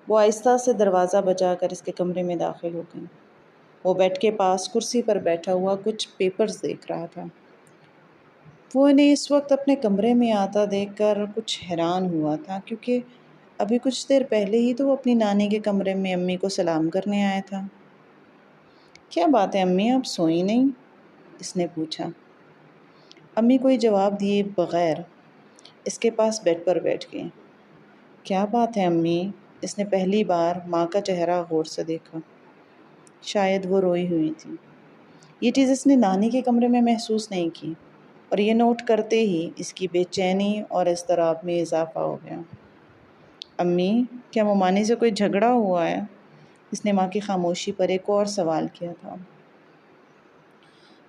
وہ آہستہ سے دروازہ بجا کر اس کے کمرے میں داخل ہو گئی۔ وہ بیڈ کے پاس کرسی پر بیٹھا ہوا کچھ پیپرز دیکھ رہا تھا۔ وہ انہیں اس وقت اپنے کمرے میں آتا دیکھ کر کچھ حیران ہوا تھا، کیونکہ ابھی کچھ دیر پہلے ہی تو وہ اپنی نانی کے کمرے میں امی کو سلام کرنے آیا تھا۔ کیا بات ہے امی، آپ سوئی نہیں؟ اس نے پوچھا۔ امی کوئی جواب دیے بغیر اس کے پاس بیڈ پر بیٹھ گئی۔ کیا بات ہے امی؟ اس نے پہلی بار ماں کا چہرہ غور سے دیکھا۔ شاید وہ روئی ہوئی تھی۔ یہ چیز اس نے نانی کے کمرے میں محسوس نہیں کی، اور یہ نوٹ کرتے ہی اس کی بے چینی اور اضطراب میں اضافہ ہو گیا۔ امی، کیا ممانی سے کوئی جھگڑا ہوا ہے؟ اس نے ماں کی خاموشی پر ایک اور سوال کیا تھا۔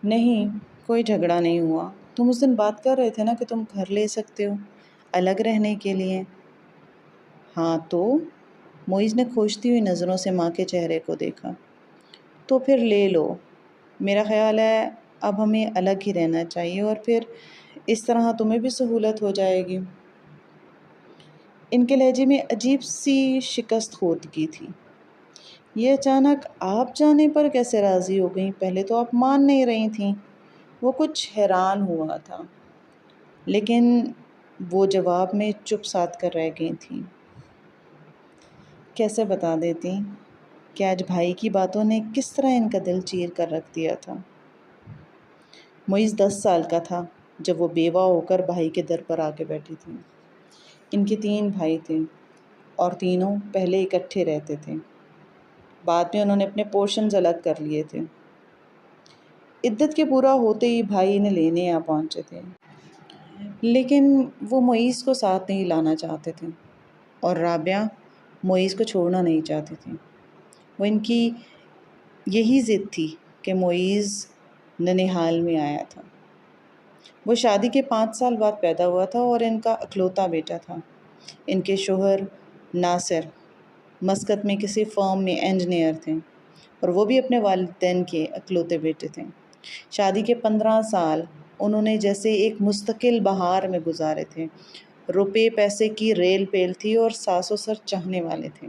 نہیں، کوئی جھگڑا نہیں ہوا۔ تم اس دن بات کر رہے تھے نا کہ تم گھر لے سکتے ہو الگ رہنے کے لیے۔ ہاں تو؟ معیز نے کھوجتی ہوئی نظروں سے ماں کے چہرے کو دیکھا۔ تو پھر لے لو۔ میرا خیال ہے اب ہمیں الگ ہی رہنا چاہیے، اور پھر اس طرح تمہیں بھی سہولت ہو جائے گی۔ ان کے لہجے میں عجیب سی شکست خوردگی تھی۔ یہ اچانک آپ جانے پر کیسے راضی ہو گئیں؟ پہلے تو آپ مان نہیں رہی تھیں۔ وہ کچھ حیران ہوا تھا، لیکن وہ جواب میں چپ سادھ کر رہ گئی تھیں۔ کیسے بتا دیتی کہ آج بھائی کی باتوں نے کس طرح ان کا دل چیر کر رکھ دیا تھا۔ معیز 10 سال کا تھا جب وہ بیوہ ہو کر بھائی کے در پر آ کے بیٹھی تھی۔ ان کے 3 بھائی تھے، اور تینوں پہلے اکٹھے رہتے تھے۔ بعد میں انہوں نے اپنے پورشنز الگ کر لیے تھے۔ عدت کے پورا ہوتے ہی بھائی انہیں لینے آ پہنچے تھے، لیکن وہ معیز کو ساتھ نہیں لانا چاہتے تھے، اور رابعہ معیز کو چھوڑنا نہیں چاہتی تھی۔ وہ ان کی یہی ضد تھی کہ معیز ننہال میں آیا تھا۔ وہ شادی کے 5 سال بعد پیدا ہوا تھا، اور ان کا اکلوتا بیٹا تھا۔ ان کے شوہر ناصر مسقط میں کسی فرم میں انجینئر تھے، اور وہ بھی اپنے والدین کے اکلوتے بیٹے تھے۔ شادی کے 15 سال انہوں نے جیسے ایک مستقل بہار میں گزارے تھے۔ روپے پیسے کی ریل پیل تھی، اور ساس و سر چاہنے والے تھے۔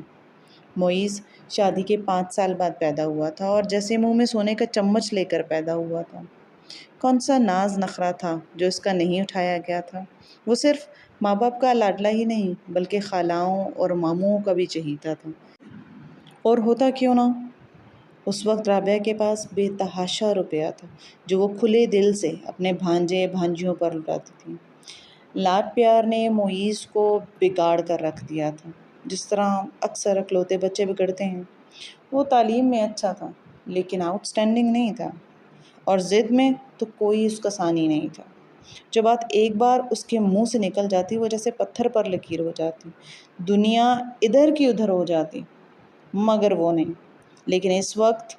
معیز شادی کے 5 سال بعد پیدا ہوا تھا، اور جیسے منہ میں سونے کا چمچ لے کر پیدا ہوا تھا۔ کون سا ناز نخرا تھا جو اس کا نہیں اٹھایا گیا تھا؟ وہ صرف ماں باپ کا لاڈلا ہی نہیں بلکہ خالاؤں اور ماموں کا بھی چہیتا تھا۔ اور ہوتا کیوں نہ؟ اس وقت رابعہ کے پاس بے تحاشا روپیہ تھا، جو وہ کھلے دل سے اپنے بھانجے بھانجیوں پر لٹاتی تھی۔ لاڈ پیار نے معیز کو بگاڑ کر رکھ دیا تھا، جس طرح اکثر اکلوتے بچے بگڑتے ہیں۔ وہ تعلیم میں اچھا تھا، لیکن آؤٹ اسٹینڈنگ نہیں تھا، اور ضد میں تو کوئی اس کا ثانی نہیں تھا۔ جو بات ایک بار اس کے منہ سے نکل جاتی وہ جیسے پتھر پر لکیر ہو جاتی، دنیا ادھر کی ادھر ہو جاتی، مگر وہ نہیں۔ لیکن اس وقت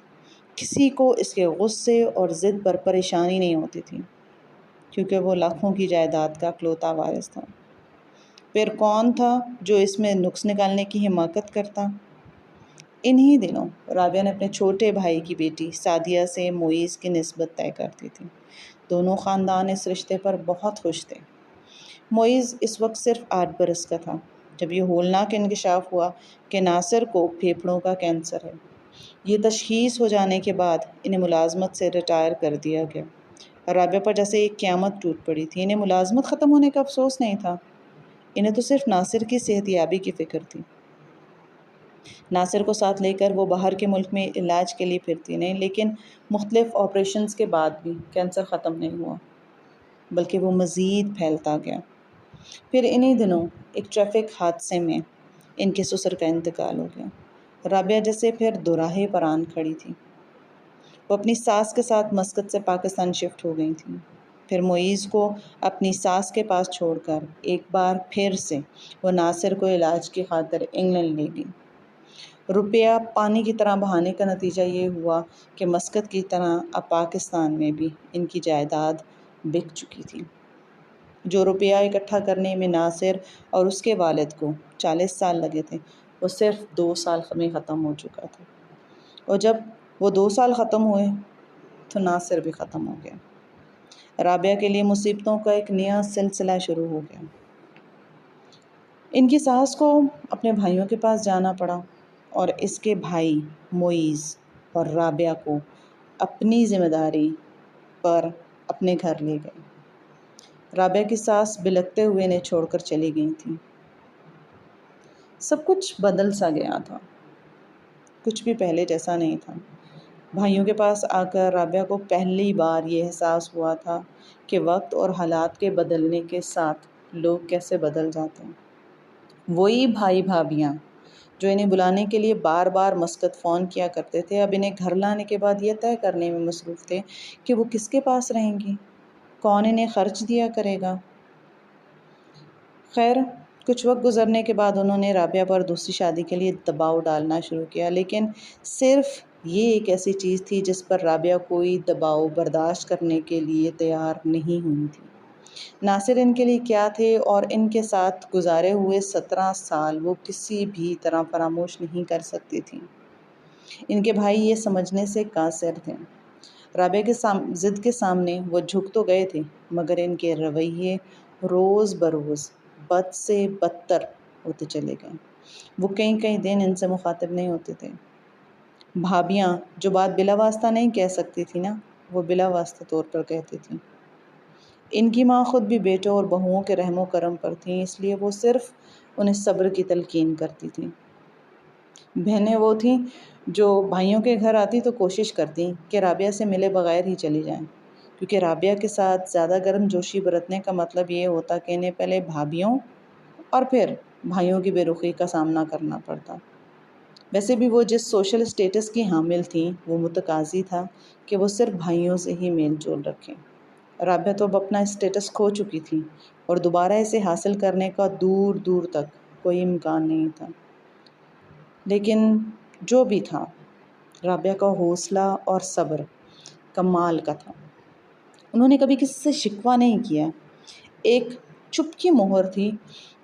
کسی کو اس کے غصے اور ضد پر پریشانی نہیں ہوتی تھی، کیونکہ وہ لاکھوں کی جائیداد کا اکلوتا وارث تھا۔ پھر کون تھا جو اس میں نقص نکالنے کی حماقت کرتا؟ انہی دنوں رابعہ نے اپنے چھوٹے بھائی کی بیٹی سعدیہ سے معیز کی نسبت طے کر دی تھی۔ دونوں خاندان اس رشتے پر بہت خوش تھے۔ معیز اس وقت صرف 8 برس کا تھا جب یہ ہولناک انکشاف ہوا کہ ناصر کو پھیپھڑوں کا کینسر ہے۔ یہ تشخیص ہو جانے کے بعد انہیں ملازمت سے ریٹائر کر دیا گیا۔ رابعہ پر جیسے ایک قیامت ٹوٹ پڑی تھی۔ انہیں ملازمت ختم ہونے کا افسوس نہیں تھا، انہیں تو صرف ناصر کی صحت یابی کی فکر تھی۔ ناصر کو ساتھ لے کر وہ باہر کے ملک میں علاج کے لیے پھرتی نہیں، لیکن مختلف آپریشنز کے بعد بھی کینسر ختم نہیں ہوا، بلکہ وہ مزید پھیلتا گیا۔ پھر انہی دنوں ایک ٹریفک حادثے میں ان کے سسر کا انتقال ہو گیا۔ رابعہ جیسے پھر دوراہے پر آن کھڑی تھی۔ وہ اپنی ساس کے ساتھ مسقط سے پاکستان شفٹ ہو گئی تھیں۔ پھر معیز کو اپنی ساس کے پاس چھوڑ کر ایک بار پھر سے وہ ناصر کو علاج کی خاطر انگلینڈ لے گئی۔ روپیہ پانی کی طرح بہانے کا نتیجہ یہ ہوا کہ مسقط کی طرح اب پاکستان میں بھی ان کی جائیداد بک چکی تھی۔ جو روپیہ اکٹھا کرنے میں ناصر اور اس کے والد کو 40 سال لگے تھے، وہ صرف 2 سال میں ختم ہو چکا تھا، اور جب وہ 2 سال ختم ہوئے تو ناصر بھی ختم ہو گیا۔ رابعہ کے لیے مصیبتوں کا ایک نیا سلسلہ شروع ہو گیا۔ ان کی ساس کو اپنے بھائیوں کے پاس جانا پڑا اور اس کے بھائی معیز اور رابعہ کو اپنی ذمہ داری پر اپنے گھر لے گئے۔ رابعہ کی ساس بلکتے ہوئے انہیں چھوڑ کر چلی گئی تھیں۔ سب کچھ بدل سا گیا تھا، کچھ بھی پہلے جیسا نہیں تھا۔ بھائیوں کے پاس آ کر رابعہ کو پہلی بار یہ احساس ہوا تھا کہ وقت اور حالات کے بدلنے کے ساتھ لوگ کیسے بدل جاتے ہیں۔ وہی بھائی بھابھیاں جو انہیں بلانے کے لیے بار بار مسقط فون کیا کرتے تھے، اب انہیں گھر لانے کے بعد یہ طے کرنے میں مصروف تھے کہ وہ کس کے پاس رہیں گی، کون انہیں خرچ دیا کرے گا۔ خیر، کچھ وقت گزرنے کے بعد انہوں نے رابعہ پر دوسری شادی کے لیے دباؤ ڈالنا شروع کیا، لیکن صرف یہ ایک ایسی چیز تھی جس پر رابعہ کوئی دباؤ برداشت کرنے کے لیے تیار نہیں ہوئی تھی۔ ناصر ان کے لیے کیا تھے اور ان کے ساتھ گزارے ہوئے 17 سال وہ کسی بھی طرح فراموش نہیں کر سکتی تھیں۔ ان کے بھائی یہ سمجھنے سے قاصر تھے۔ رابعہ کے ضد کے سامنے وہ جھک تو گئے تھے، مگر ان کے رویے روز بروز بد سے بدتر ہوتے چلے گئے۔ وہ کئی دن ان سے مخاطب نہیں ہوتے تھے۔ بھابیاں جو بات بلا واسطہ نہیں کہہ سکتی تھی نا، وہ بلا واسطہ طور پر کہتی تھیں۔ ان کی ماں خود بھی بیٹوں اور بہوؤں کے رحم و کرم پر تھیں، اس لیے وہ صرف انہیں صبر کی تلقین کرتی تھیں۔ بہنیں وہ تھیں جو بھائیوں کے گھر آتی تو کوشش کرتی کہ رابعہ سے ملے بغیر ہی چلی جائیں، کیونکہ رابعہ کے ساتھ زیادہ گرم جوشی برتنے کا مطلب یہ ہوتا کہ انہیں پہلے بھابھیوں اور پھر بھائیوں کی بے رخی کا سامنا کرنا پڑتا۔ ویسے بھی وہ جس سوشل اسٹیٹس کی حامل تھیں، وہ متقاضی تھا کہ وہ صرف بھائیوں سے ہی میل جول رکھیں۔ رابعہ تو اب اپنا اسٹیٹس کھو چکی تھی اور دوبارہ اسے حاصل کرنے کا دور دور تک کوئی امکان نہیں تھا۔ لیکن جو بھی تھا، رابعہ کا حوصلہ اور صبر کمال کا تھا۔ انہوں نے کبھی کسی سے شکوہ نہیں کیا۔ ایک چپ کی مہر تھی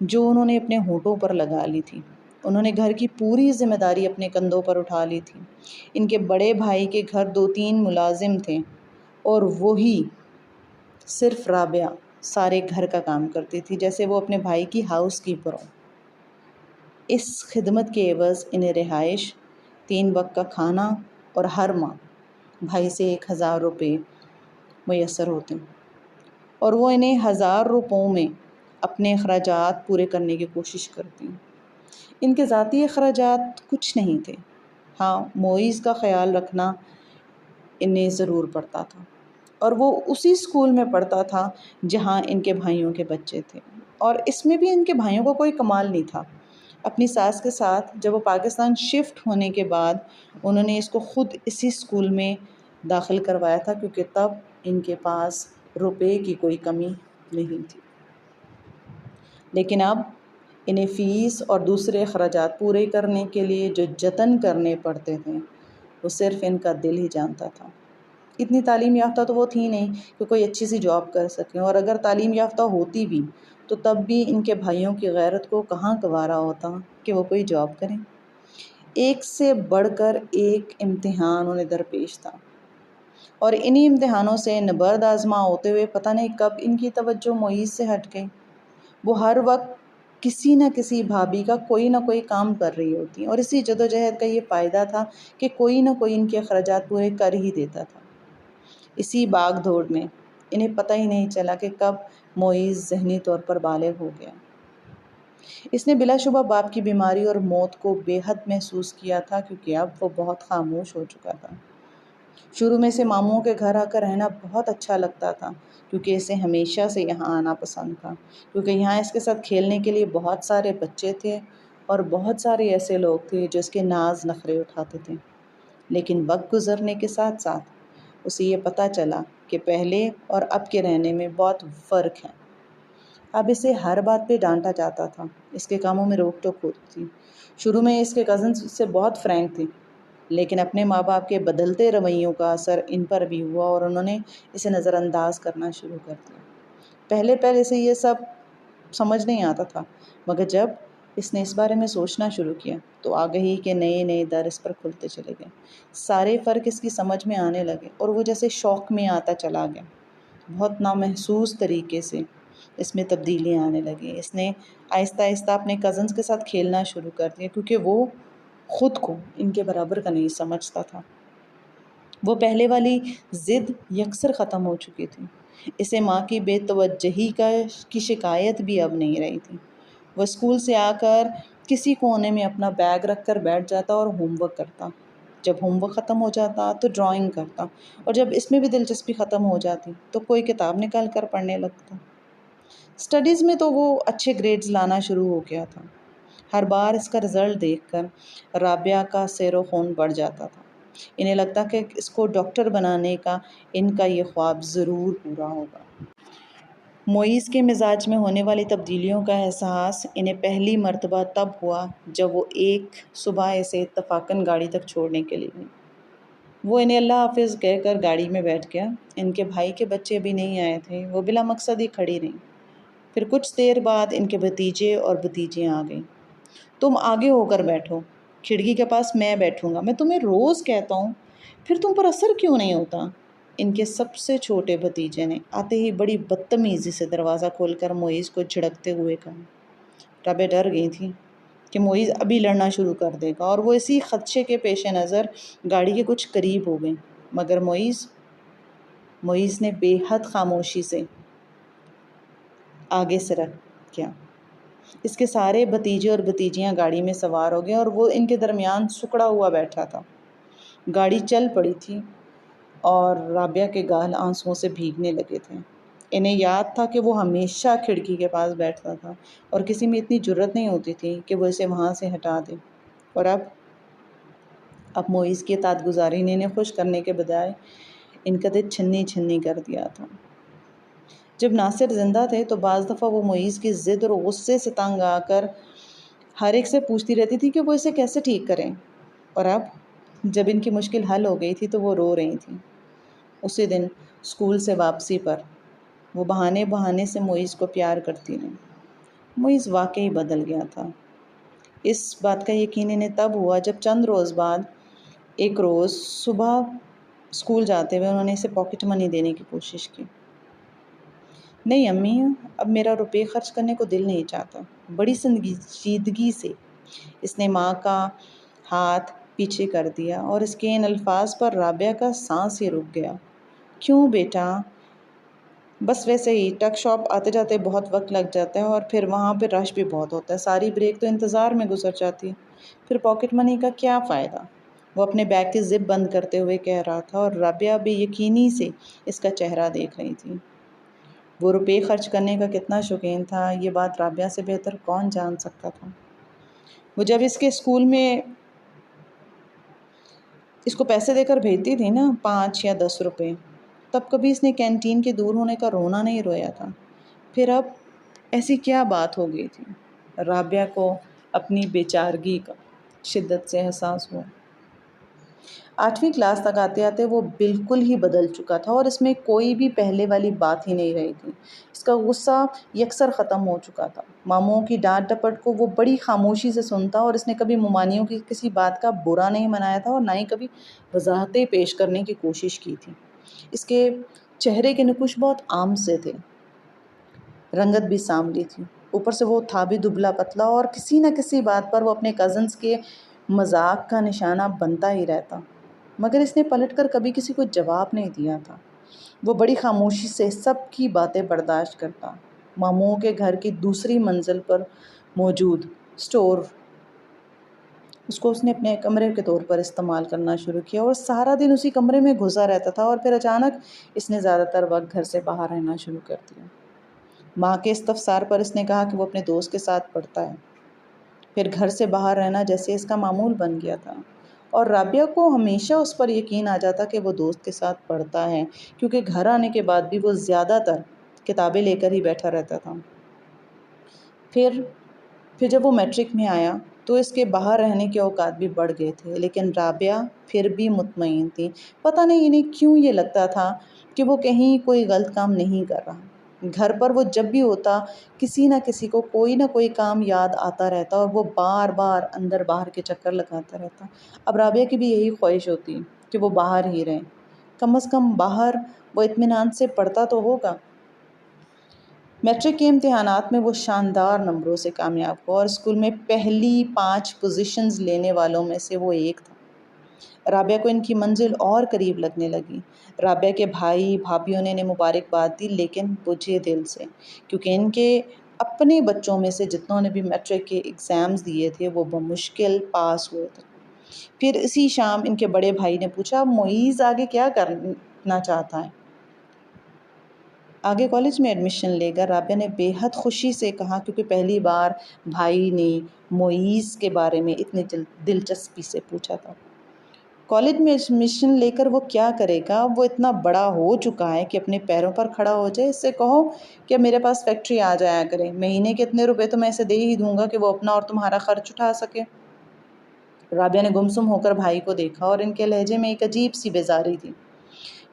جو انہوں نے اپنے ہونٹوں پر لگا لی تھی۔ انہوں نے گھر کی پوری ذمہ داری اپنے کندھوں پر اٹھا لی تھی۔ ان کے بڑے بھائی کے گھر 2-3 ملازم تھے اور وہی صرف رابعہ سارے گھر کا کام کرتی تھی، جیسے وہ اپنے بھائی کی ہاؤس کیپر ہو۔ اس خدمت کے عوض انہیں رہائش، 3 وقت کا کھانا اور ہر ماہ بھائی سے 1000 روپے میسر ہوتے، اور وہ انہیں 1000 روپوں میں اپنے اخراجات پورے کرنے کی کوشش کرتی۔ ان کے ذاتی اخراجات کچھ نہیں تھے، ہاں معیز کا خیال رکھنا انہیں ضرور پڑتا تھا، اور وہ اسی اسکول میں پڑھتا تھا جہاں ان کے بھائیوں کے بچے تھے، اور اس میں بھی ان کے بھائیوں کو کوئی کمال نہیں تھا۔ اپنی ساس کے ساتھ جب وہ پاکستان شفٹ ہونے کے بعد انہوں نے اس کو خود اسی اسکول میں داخل کروایا تھا، کیونکہ تب ان کے پاس روپے کی کوئی کمی نہیں تھی۔ لیکن اب انہیں فیس اور دوسرے اخراجات پورے کرنے کے لیے جو جتن کرنے پڑتے تھے، وہ صرف ان کا دل ہی جانتا تھا۔ اتنی تعلیم یافتہ تو وہ تھی نہیں کہ کوئی اچھی سی جاب کر سکیں، اور اگر تعلیم یافتہ ہوتی بھی تو تب بھی ان کے بھائیوں کی غیرت کو کہاں گوارا ہوتا کہ وہ کوئی جاب کریں۔ ایک سے بڑھ کر ایک امتحان انہیں درپیش تھا، اور انہی امتحانوں سے نبرد آزما ہوتے ہوئے پتہ نہیں کب ان کی توجہ معیز سے ہٹ گئی۔ وہ ہر وقت کسی نہ کسی بھابھی کا کوئی نہ کوئی کام کر رہی ہوتی، اور اسی جدوجہد کا یہ فائدہ تھا کہ کوئی نہ کوئی ان کے اخراجات پورے کر ہی دیتا تھا۔ اسی بھاگ دوڑ میں انہیں پتہ ہی نہیں چلا کہ کب معیز ذہنی طور پر بالغ ہو گیا۔ اس نے بلا شبہ باپ کی بیماری اور موت کو بے حد محسوس کیا تھا، کیونکہ اب وہ بہت خاموش ہو چکا تھا۔ شروع میں اسے ماموں کے گھر آ کر رہنا بہت اچھا لگتا تھا، کیونکہ اسے ہمیشہ سے یہاں آنا پسند تھا، کیونکہ یہاں اس کے ساتھ کھیلنے کے لیے بہت سارے بچے تھے اور بہت سارے ایسے لوگ تھے جو اس کے ناز نخرے اٹھاتے تھے۔ لیکن وقت گزرنے کے ساتھ ساتھ اسے یہ پتہ چلا کہ پہلے اور اب کے رہنے میں بہت فرق ہے۔ اب اسے ہر بات پہ ڈانٹا جاتا تھا، اس کے کاموں میں روک ٹوک ہوتی تھی۔ شروع میں اس کے کزنز سے بہت فرینک تھے، لیکن اپنے ماں باپ کے بدلتے رویوں کا اثر ان پر بھی ہوا اور انہوں نے اسے نظر انداز کرنا شروع کر دیا۔ پہلے سے یہ سب سمجھ نہیں آتا تھا، مگر جب اس نے اس بارے میں سوچنا شروع کیا تو آگہی کے نئے در اس پر کھلتے چلے گئے۔ سارے فرق اس کی سمجھ میں آنے لگے اور وہ جیسے شوق میں آتا چلا گیا، بہت نامحسوس طریقے سے۔ اس میں تبدیلیاں آنے لگیں۔ اس نے آہستہ آہستہ اپنے کزنز کے ساتھ کھیلنا شروع کر دیا کیونکہ وہ خود کو ان کے برابر کا نہیں سمجھتا تھا۔ وہ پہلے والی ضد یکسر ختم ہو چکی تھی۔ اسے ماں کی بے توجہی کی شکایت بھی اب نہیں رہی تھی۔ وہ اسکول سے آ کر کسی کونے میں اپنا بیگ رکھ کر بیٹھ جاتا اور ہوم ورک کرتا۔ جب ہوم ورک ختم ہو جاتا تو ڈرائنگ کرتا، اور جب اس میں بھی دلچسپی ختم ہو جاتی تو کوئی کتاب نکال کر پڑھنے لگتا۔ اسٹڈیز میں تو وہ اچھے گریڈز لانا شروع ہو گیا تھا۔ ہر بار اس کا رزلٹ دیکھ کر رابعہ کا سیر و خون بڑھ جاتا تھا۔ انہیں لگتا کہ اس کو ڈاکٹر بنانے کا ان کا یہ خواب ضرور پورا ہوگا۔ معیز کے مزاج میں ہونے والی تبدیلیوں کا احساس انہیں پہلی مرتبہ تب ہوا جب وہ ایک صبح اسے اتفاقاً گاڑی تک چھوڑنے کے لیے گئی۔ وہ انہیں اللہ حافظ کہہ کر گاڑی میں بیٹھ گیا۔ ان کے بھائی کے بچے ابھی نہیں آئے تھے۔ وہ بلا مقصد ہی کھڑی رہیں۔ پھر کچھ دیر بعد ان کے بھتیجے اور بھتیجیاں آ گئیں۔ تم آگے ہو کر بیٹھو، کھڑکی کے پاس میں بیٹھوں گا، میں تمہیں روز کہتا ہوں، پھر تم پر اثر کیوں نہیں ہوتا؟ ان کے سب سے چھوٹے بھتیجے نے آتے ہی بڑی بدتمیزی سے دروازہ کھول کر معیز کو جھڑکتے ہوئے کہا۔ رابعہ ڈر گئی تھی کہ معیز ابھی لڑنا شروع کر دے گا، اور وہ اسی خدشے کے پیش نظر گاڑی کے کچھ قریب ہو گئیں۔ مگر معیز نے بے حد خاموشی سے آگے سے رکھ کیا۔ اس کے سارے بھتیجے اور بھتیجیاں گاڑی میں سوار ہو گئے اور وہ ان کے درمیان سکڑا ہوا بیٹھا تھا۔ گاڑی چل پڑی تھی اور رابعہ کے گال آنسوؤں سے بھیگنے لگے تھے۔ انہیں یاد تھا کہ وہ ہمیشہ کھڑکی کے پاس بیٹھتا تھا اور کسی میں اتنی جرأت نہیں ہوتی تھی کہ وہ اسے وہاں سے ہٹا دے، اور اب معیز کی اطاعت گزاری نے انہیں خوش کرنے کے بجائے ان کا دل چھنی چھنی کر دیا تھا۔ جب ناصر زندہ تھے تو بعض دفعہ وہ معیز کی ضد اور غصے سے تنگ آ کر ہر ایک سے پوچھتی رہتی تھی کہ وہ اسے کیسے ٹھیک کریں، اور اب جب ان کی مشکل حل ہو گئی تھی تو وہ رو رہی تھیں۔ اسی دن اسکول سے واپسی پر وہ بہانے سے معیز کو پیار کرتی رہیں۔ معیز واقعی بدل گیا تھا۔ اس بات کا یقین انہیں تب ہوا جب چند روز بعد ایک روز صبح اسکول جاتے ہوئے انہوں نے اسے پاکٹ منی دینے کی کوشش کی۔ نہیں امی، اب میرا روپے خرچ کرنے کو دل نہیں چاہتا، بڑی سنجیدگی سے اس نے ماں کا ہاتھ پیچھے کر دیا، اور اس کے ان الفاظ پر رابعہ کا سانس ہی رک گیا۔ کیوں بیٹا؟ بس ویسے ہی، ٹک شاپ آتے جاتے بہت وقت لگ جاتا ہے، اور پھر وہاں پہ رش بھی بہت ہوتا ہے، ساری بریک تو انتظار میں گزر جاتی ہے، پھر پاکٹ منی کا کیا فائدہ؟ وہ اپنے بیگ کی زپ بند کرتے ہوئے کہہ رہا تھا، اور رابعہ بے یقینی سے اس کا چہرہ دیکھ رہی تھی۔ وہ روپے خرچ کرنے کا کتنا شوقین تھا، یہ بات رابعہ سے بہتر کون جان سکتا تھا۔ وہ جب اس کے اسکول میں اس کو پیسے دے کر بھیجتی تھی نا، 5 یا 10 روپے، تب کبھی اس نے کینٹین کے دور ہونے کا رونا نہیں رویا تھا۔ پھر اب ایسی کیا بات ہو گئی تھی؟ رابعہ کو اپنی بیچارگی کا شدت سے احساس ہوا۔ 8ویں کلاس تک آتے آتے وہ بالکل ہی بدل چکا تھا، اور اس میں کوئی بھی پہلے والی بات ہی نہیں رہی تھی۔ اس کا غصہ یکسر ختم ہو چکا تھا۔ ماموں کی ڈانٹ ڈپٹ کو وہ بڑی خاموشی سے سنتا، اور اس نے کبھی ممانیوں کی کسی بات کا برا نہیں منایا تھا، اور نہ ہی کبھی وضاحتیں پیش کرنے کی کوشش کی تھی۔ اس کے چہرے کے نقوش بہت عام سے تھے، رنگت بھی سانولی تھی، اوپر سے وہ تھا بھی دبلا پتلا، اور کسی نہ کسی بات پر وہ اپنے کزنز کے مذاق کا نشانہ بنتا ہی رہتا، مگر اس نے پلٹ کر کبھی کسی کو جواب نہیں دیا تھا۔ وہ بڑی خاموشی سے سب کی باتیں برداشت کرتا۔ ماموں کے گھر کی دوسری منزل پر موجود اسٹور اس نے اپنے کمرے کے طور پر استعمال کرنا شروع کیا، اور سارا دن اسی کمرے میں گھسا رہتا تھا، اور پھر اچانک اس نے زیادہ تر وقت گھر سے باہر رہنا شروع کر دیا۔ ماں کے استفسار پر اس نے کہا کہ وہ اپنے دوست کے ساتھ پڑھتا ہے۔ پھر گھر سے باہر رہنا جیسے اس کا معمول بن گیا تھا، اور رابعہ کو ہمیشہ اس پر یقین آ جاتا کہ وہ دوست کے ساتھ پڑھتا ہے، کیونکہ گھر آنے کے بعد بھی وہ زیادہ تر کتابیں لے کر ہی بیٹھا رہتا تھا۔ پھر جب وہ میٹرک میں آیا تو اس کے باہر رہنے کے اوقات بھی بڑھ گئے تھے، لیکن رابعہ پھر بھی مطمئن تھی۔ پتہ نہیں انہیں کیوں یہ لگتا تھا کہ وہ کہیں کوئی غلط کام نہیں کر رہا۔ گھر پر وہ جب بھی ہوتا کسی نہ کسی کو کوئی نہ کوئی کام یاد آتا رہتا، اور وہ بار بار اندر باہر کے چکر لگاتا رہتا۔ اب رابعہ کی بھی یہی خواہش ہوتی کہ وہ باہر ہی رہیں، کم از کم باہر وہ اطمینان سے پڑھتا تو ہوگا۔ میٹرک کے امتحانات میں وہ شاندار نمبروں سے کامیاب ہوا اور اسکول میں پہلی 5 پوزیشنز لینے والوں میں سے وہ ایک تھا۔ رابعہ کو ان کی منزل اور قریب لگنے لگی۔ رابعہ کے بھائی بھابھیوں نے انہیں مبارکباد دی، لیکن بجھے دل سے، کیونکہ ان کے اپنے بچوں میں سے جتنوں نے بھی میٹرک کے ایگزامز دیے تھے وہ بمشکل پاس ہوئے تھے۔ پھر اسی شام ان کے بڑے بھائی نے پوچھا، معیز آگے کیا کرنا چاہتا ہے؟ آگے کالج میں ایڈمیشن لے گا، رابعہ نے بے حد خوشی سے کہا، کیونکہ پہلی بار بھائی نے معیز کے بارے میں اتنی دلچسپی سے پوچھا تھا۔ کالج میں ایڈمیشن لے کر وہ کیا کرے گا؟ وہ اتنا بڑا ہو چکا ہے کہ اپنے پیروں پر کھڑا ہو جائے۔ اس سے کہو کہ میرے پاس فیکٹری آ جایا کرے، مہینے کے اتنے روپے تو میں اسے دے ہی دوں گا کہ وہ اپنا اور تمہارا خرچ اٹھا سکے۔ رابعہ نے گمسم ہو کر بھائی کو دیکھا اور ان کے لہجے میں ایک عجیب سی بیزاری تھی۔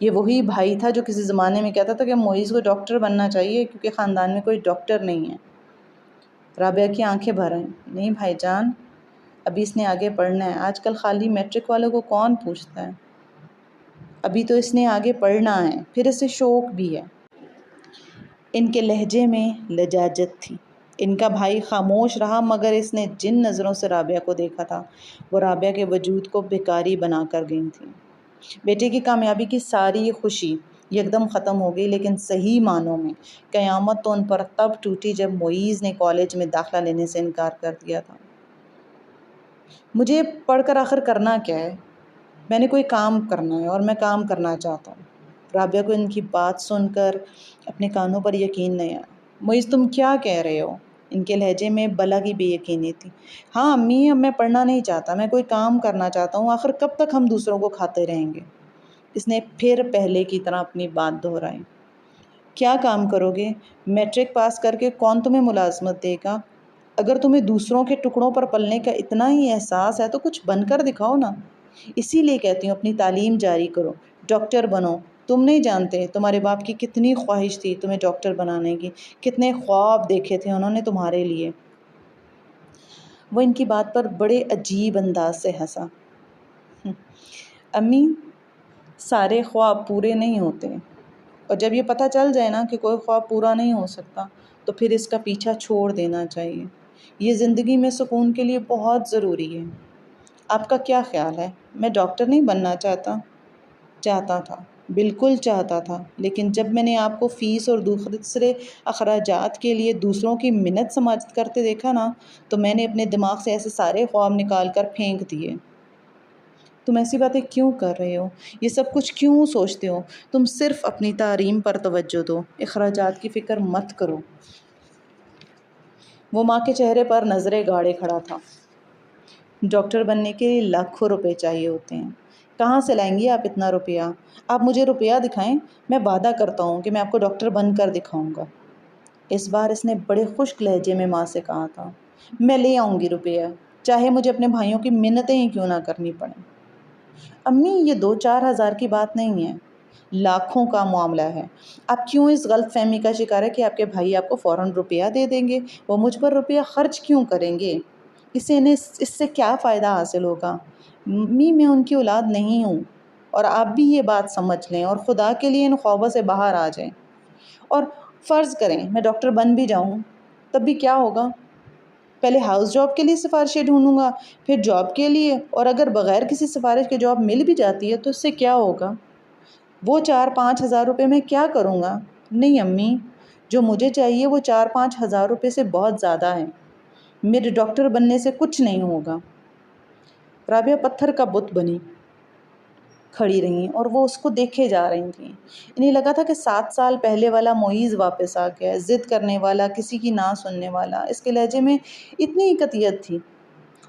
یہ وہی بھائی تھا جو کسی زمانے میں کہتا تھا کہ معیز کو ڈاکٹر بننا چاہیے کیونکہ خاندان میں کوئی ڈاکٹر نہیں ہے۔ رابعہ کی آنکھیں بھر آئیں۔ نہیں بھائی جان، ابھی اس نے آگے پڑھنا ہے، آج کل خالی میٹرک والوں کو کون پوچھتا ہے؟ ابھی تو اس نے آگے پڑھنا ہے، پھر اسے شوق بھی ہے۔ ان کے لہجے میں لجاجت تھی۔ ان کا بھائی خاموش رہا، مگر اس نے جن نظروں سے رابعہ کو دیکھا تھا وہ رابعہ کے وجود کو بیکاری بنا کر گئی تھیں۔ بیٹے کی کامیابی کی ساری خوشی یکدم ختم ہو گئی، لیکن صحیح معنوں میں قیامت تو ان پر تب ٹوٹی جب معیز نے کالج میں داخلہ لینے سے انکار کر دیا تھا۔ مجھے پڑھ کر آخر کرنا کیا ہے؟ میں نے کوئی کام کرنا ہے اور میں کام کرنا چاہتا ہوں۔ رابعہ کو ان کی بات سن کر اپنے کانوں پر یقین نہیں آیا۔ معیز تم کیا کہہ رہے ہو؟ ان کے لہجے میں بلا کی بے یقینی تھی۔ ہاں امی، اب میں پڑھنا نہیں چاہتا، میں کوئی کام کرنا چاہتا ہوں، آخر کب تک ہم دوسروں کو کھاتے رہیں گے؟ اس نے پھر پہلے کی طرح اپنی بات دہرائی۔ کیا کام کرو گے؟ میٹرک پاس کر کے کون تمہیں ملازمت دے گا؟ اگر تمہیں دوسروں کے ٹکڑوں پر پلنے کا اتنا ہی احساس ہے تو کچھ بن کر دکھاؤ نا۔ اسی لیے کہتی ہوں اپنی تعلیم جاری کرو، ڈاکٹر بنو۔ تم نہیں جانتے تمہارے باپ کی کتنی خواہش تھی تمہیں ڈاکٹر بنانے کی، کتنے خواب دیکھے تھے انہوں نے تمہارے لیے۔ وہ ان کی بات پر بڑے عجیب انداز سے ہنسا۔ امی، سارے خواب پورے نہیں ہوتے، اور جب یہ پتہ چل جائے نا کہ کوئی خواب پورا نہیں ہو سکتا تو پھر اس کا پیچھا چھوڑ دینا چاہیے۔ یہ زندگی میں سکون کے لیے بہت ضروری ہے۔ آپ کا کیا خیال ہے؟ میں ڈاکٹر نہیں بننا چاہتا تھا، بالکل چاہتا تھا، لیکن جب میں نے آپ کو فیس اور دوسرے اخراجات کے لیے دوسروں کی منت سماجت کرتے دیکھا نا تو میں نے اپنے دماغ سے ایسے سارے خواب نکال کر پھینک دیے۔ تم ایسی باتیں کیوں کر رہے ہو؟ یہ سب کچھ کیوں سوچتے ہو؟ تم صرف اپنی تعلیم پر توجہ دو، اخراجات کی فکر مت کرو۔ وہ ماں کے چہرے پر نظریں گاڑے کھڑا تھا۔ ڈاکٹر بننے کے لیے لاکھوں روپے چاہیے ہوتے ہیں، کہاں سے لائیں گی آپ اتنا روپیہ؟ آپ مجھے روپیہ دکھائیں، میں وعدہ کرتا ہوں کہ میں آپ کو ڈاکٹر بن کر دکھاؤں گا۔ اس بار اس نے بڑے خشک لہجے میں ماں سے کہا تھا۔ میں لے آؤں گی روپیہ، چاہے مجھے اپنے بھائیوں کی منتیں ہی کیوں نہ کرنی پڑیں۔ امی، یہ 2-4 ہزار کی بات نہیں ہے، لاکھوں کا معاملہ ہے۔ آپ کیوں اس غلط فہمی کا شکار ہے کہ آپ کے بھائی آپ کو فوراً روپیہ دے دیں گے؟ وہ مجھ پر روپیہ خرچ کیوں کریں گے؟ اس سے کیا فائدہ حاصل ہوگا؟ امی، میں ان کی اولاد نہیں ہوں، اور آپ بھی یہ بات سمجھ لیں اور خدا کے لیے ان خوابوں سے باہر آ جائیں۔ اور فرض کریں میں ڈاکٹر بن بھی جاؤں تب بھی کیا ہوگا؟ پہلے ہاؤس جاب کے لیے سفارشیں ڈھونڈوں گا، پھر جاب کے لیے، اور اگر بغیر کسی سفارش کے جاب مل بھی جاتی ہے تو اس سے کیا ہوگا؟ وہ 4-5 ہزار روپے میں کیا کروں گا؟ نہیں امی، جو مجھے چاہیے وہ 4-5 ہزار روپے سے بہت زیادہ ہے، میرے ڈاکٹر بننے سے کچھ نہیں ہوگا۔ رابعہ پتھر کا بت بنی کھڑی رہیں اور وہ اس کو دیکھے جا رہی تھیں۔ انہیں لگا تھا کہ 7 سال پہلے والا معیز واپس آ گیا، ضد کرنے والا، کسی کی نہ سننے والا۔ اس کے لہجے میں اتنی قطعیت تھی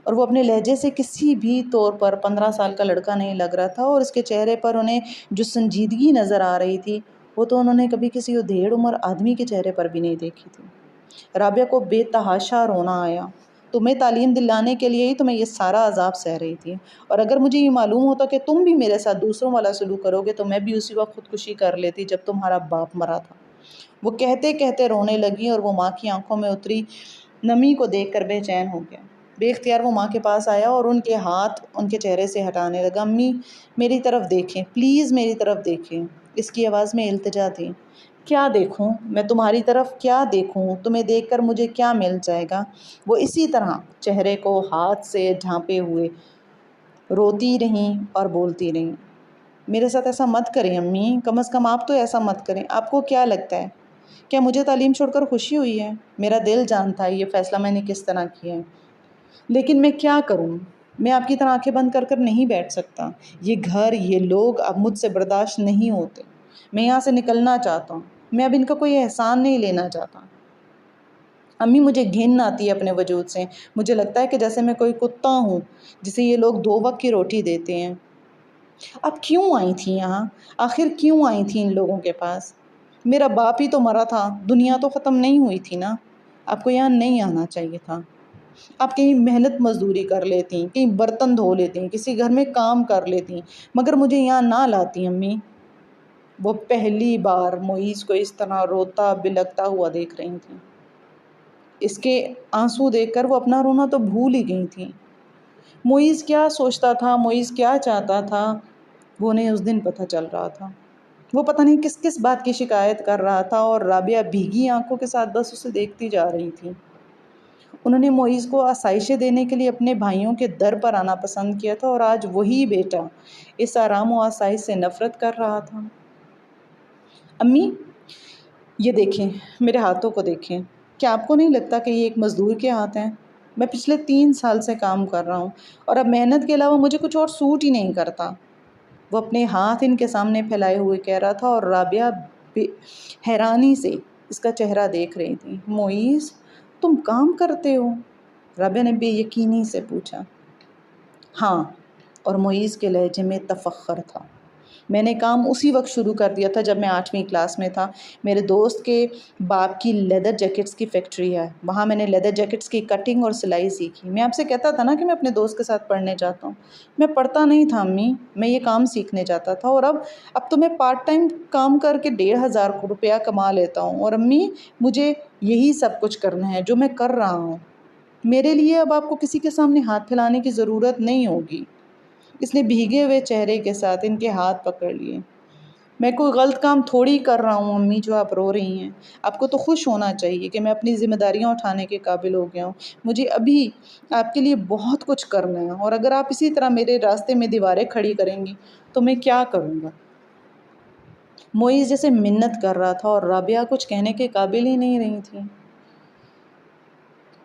اور وہ اپنے لہجے سے کسی بھی طور پر 15 سال کا لڑکا نہیں لگ رہا تھا، اور اس کے چہرے پر انہیں جو سنجیدگی نظر آ رہی تھی وہ تو انہوں نے کبھی کسی ادھیڑ عمر آدمی کے چہرے پر بھی نہیں دیکھی تھی۔ رابعہ کو بے تحاشا رونا آیا۔ تمہیں تعلیم دلانے کے لیے ہی تو میں یہ سارا عذاب سہ رہی تھی، اور اگر مجھے یہ معلوم ہوتا کہ تم بھی میرے ساتھ دوسروں والا سلوک کرو گے تو میں بھی اسی وقت خودکشی کر لیتی جب تمہارا باپ مرا تھا۔ وہ کہتے کہتے رونے لگی اور وہ ماں کی آنکھوں میں اتری نمی کو دیکھ کر بے چین ہو گیا۔ بے اختیار وہ ماں کے پاس آیا اور ان کے ہاتھ ان کے چہرے سے ہٹانے لگا۔ امی، میری طرف دیکھیں، پلیز میری طرف دیکھیں۔ اس کی آواز میں التجا تھی۔ کیا دیکھوں میں تمہاری طرف، کیا دیکھوں تمہیں دیکھ کر مجھے کیا مل جائے گا؟ وہ اسی طرح چہرے کو ہاتھ سے ڈھانپے ہوئے روتی رہیں اور بولتی رہیں، میرے ساتھ ایسا مت کریں امی، کم از کم آپ تو ایسا مت کریں۔ آپ کو کیا لگتا ہے، کیا مجھے تعلیم چھوڑ کر خوشی ہوئی ہے؟ میرا دل جانتا ہے یہ فیصلہ میں نے کس طرح کیا ہے، لیکن میں کیا کروں؟ میں آپ کی طرح آنکھیں بند کر کر نہیں بیٹھ سکتا۔ یہ گھر، یہ لوگ اب مجھ سے برداشت نہیں ہوتے۔ میں یہاں سے نکلنا چاہتا ہوں۔ میں اب ان کا کوئی احسان نہیں لینا چاہتا۔ امی مجھے گھن آتی ہے اپنے وجود سے۔ مجھے لگتا ہے کہ جیسے میں کوئی کتا ہوں جسے یہ لوگ 2 وقت کی روٹی دیتے ہیں۔ اب کیوں آئی تھیں یہاں؟ آخر کیوں آئی تھیں ان لوگوں کے پاس؟ میرا باپ ہی تو مرا تھا، دنیا تو ختم نہیں ہوئی تھی نا۔ آپ کو یہاں نہیں آنا چاہیے تھا۔ آپ کہیں محنت مزدوری کر لیتی، کہیں برتن دھو لیتی، کسی گھر میں کام کر لیتی، مگر مجھے یہاں نہ لاتی امی۔ وہ پہلی بار معیز کو اس طرح روتا بلکتا ہوا دیکھ رہی تھیں۔ اس کے آنسو دیکھ کر وہ اپنا رونا تو بھول ہی گئی تھیں۔ معیز کیا سوچتا تھا، معیز کیا چاہتا تھا، وہ انہیں اس دن پتہ چل رہا تھا۔ وہ پتہ نہیں کس کس بات کی شکایت کر رہا تھا، اور رابعہ بھیگی آنکھوں کے ساتھ بس اسے دیکھتی جا رہی تھی۔ انہوں نے معیز کو آسائشیں دینے کے لیے اپنے بھائیوں کے در پر آنا پسند کیا تھا، اور آج وہی بیٹا اس آرام و آسائش سے نفرت کر رہا تھا۔ امی یہ دیکھیں، میرے ہاتھوں کو دیکھیں، کیا آپ کو نہیں لگتا کہ یہ ایک مزدور کے ہاتھ ہیں؟ میں پچھلے 3 سال سے کام کر رہا ہوں، اور اب محنت کے علاوہ مجھے کچھ اور سوٹ ہی نہیں کرتا۔ وہ اپنے ہاتھ ان کے سامنے پھیلائے ہوئے کہہ رہا تھا، اور رابعہ حیرانی سے اس کا چہرہ دیکھ رہی تھی۔ معیز تم کام کرتے ہو؟ رابعہ نے بے یقینی سے پوچھا۔ ہاں، اور معیز کے لہجے میں تفخر تھا۔ میں نے کام اسی وقت شروع کر دیا تھا جب میں 8ویں کلاس میں تھا۔ میرے دوست کے باپ کی لیدر جیکٹس کی فیکٹری ہے، وہاں میں نے لیدر جیکٹس کی کٹنگ اور سلائی سیکھی۔ میں آپ سے کہتا تھا نا کہ میں اپنے دوست کے ساتھ پڑھنے جاتا ہوں۔ میں پڑھتا نہیں تھا امی، میں یہ کام سیکھنے جاتا تھا، اور اب تو میں پارٹ ٹائم کام کر کے 1,500 روپیہ کما لیتا ہوں، اور امی مجھے یہی سب کچھ کرنا ہے جو میں کر رہا ہوں۔ میرے لیے اب آپ کو کسی کے سامنے ہاتھ پھیلانے کی ضرورت نہیں ہوگی۔ اس نے بھیگے ہوئے چہرے کے ساتھ ان کے ہاتھ پکڑ لیے۔ میں کوئی غلط کام تھوڑی کر رہا ہوں امی جو آپ رو رہی ہیں۔ آپ کو تو خوش ہونا چاہیے کہ میں اپنی ذمہ داریاں اٹھانے کے قابل ہو گیا ہوں۔ مجھے ابھی آپ کے لیے بہت کچھ کرنا ہے، اور اگر آپ اسی طرح میرے راستے میں دیواریں کھڑی کریں گی تو میں کیا کروں گا؟ معیز جیسے منت کر رہا تھا، اور رابعہ کچھ کہنے کے قابل ہی نہیں رہی تھی۔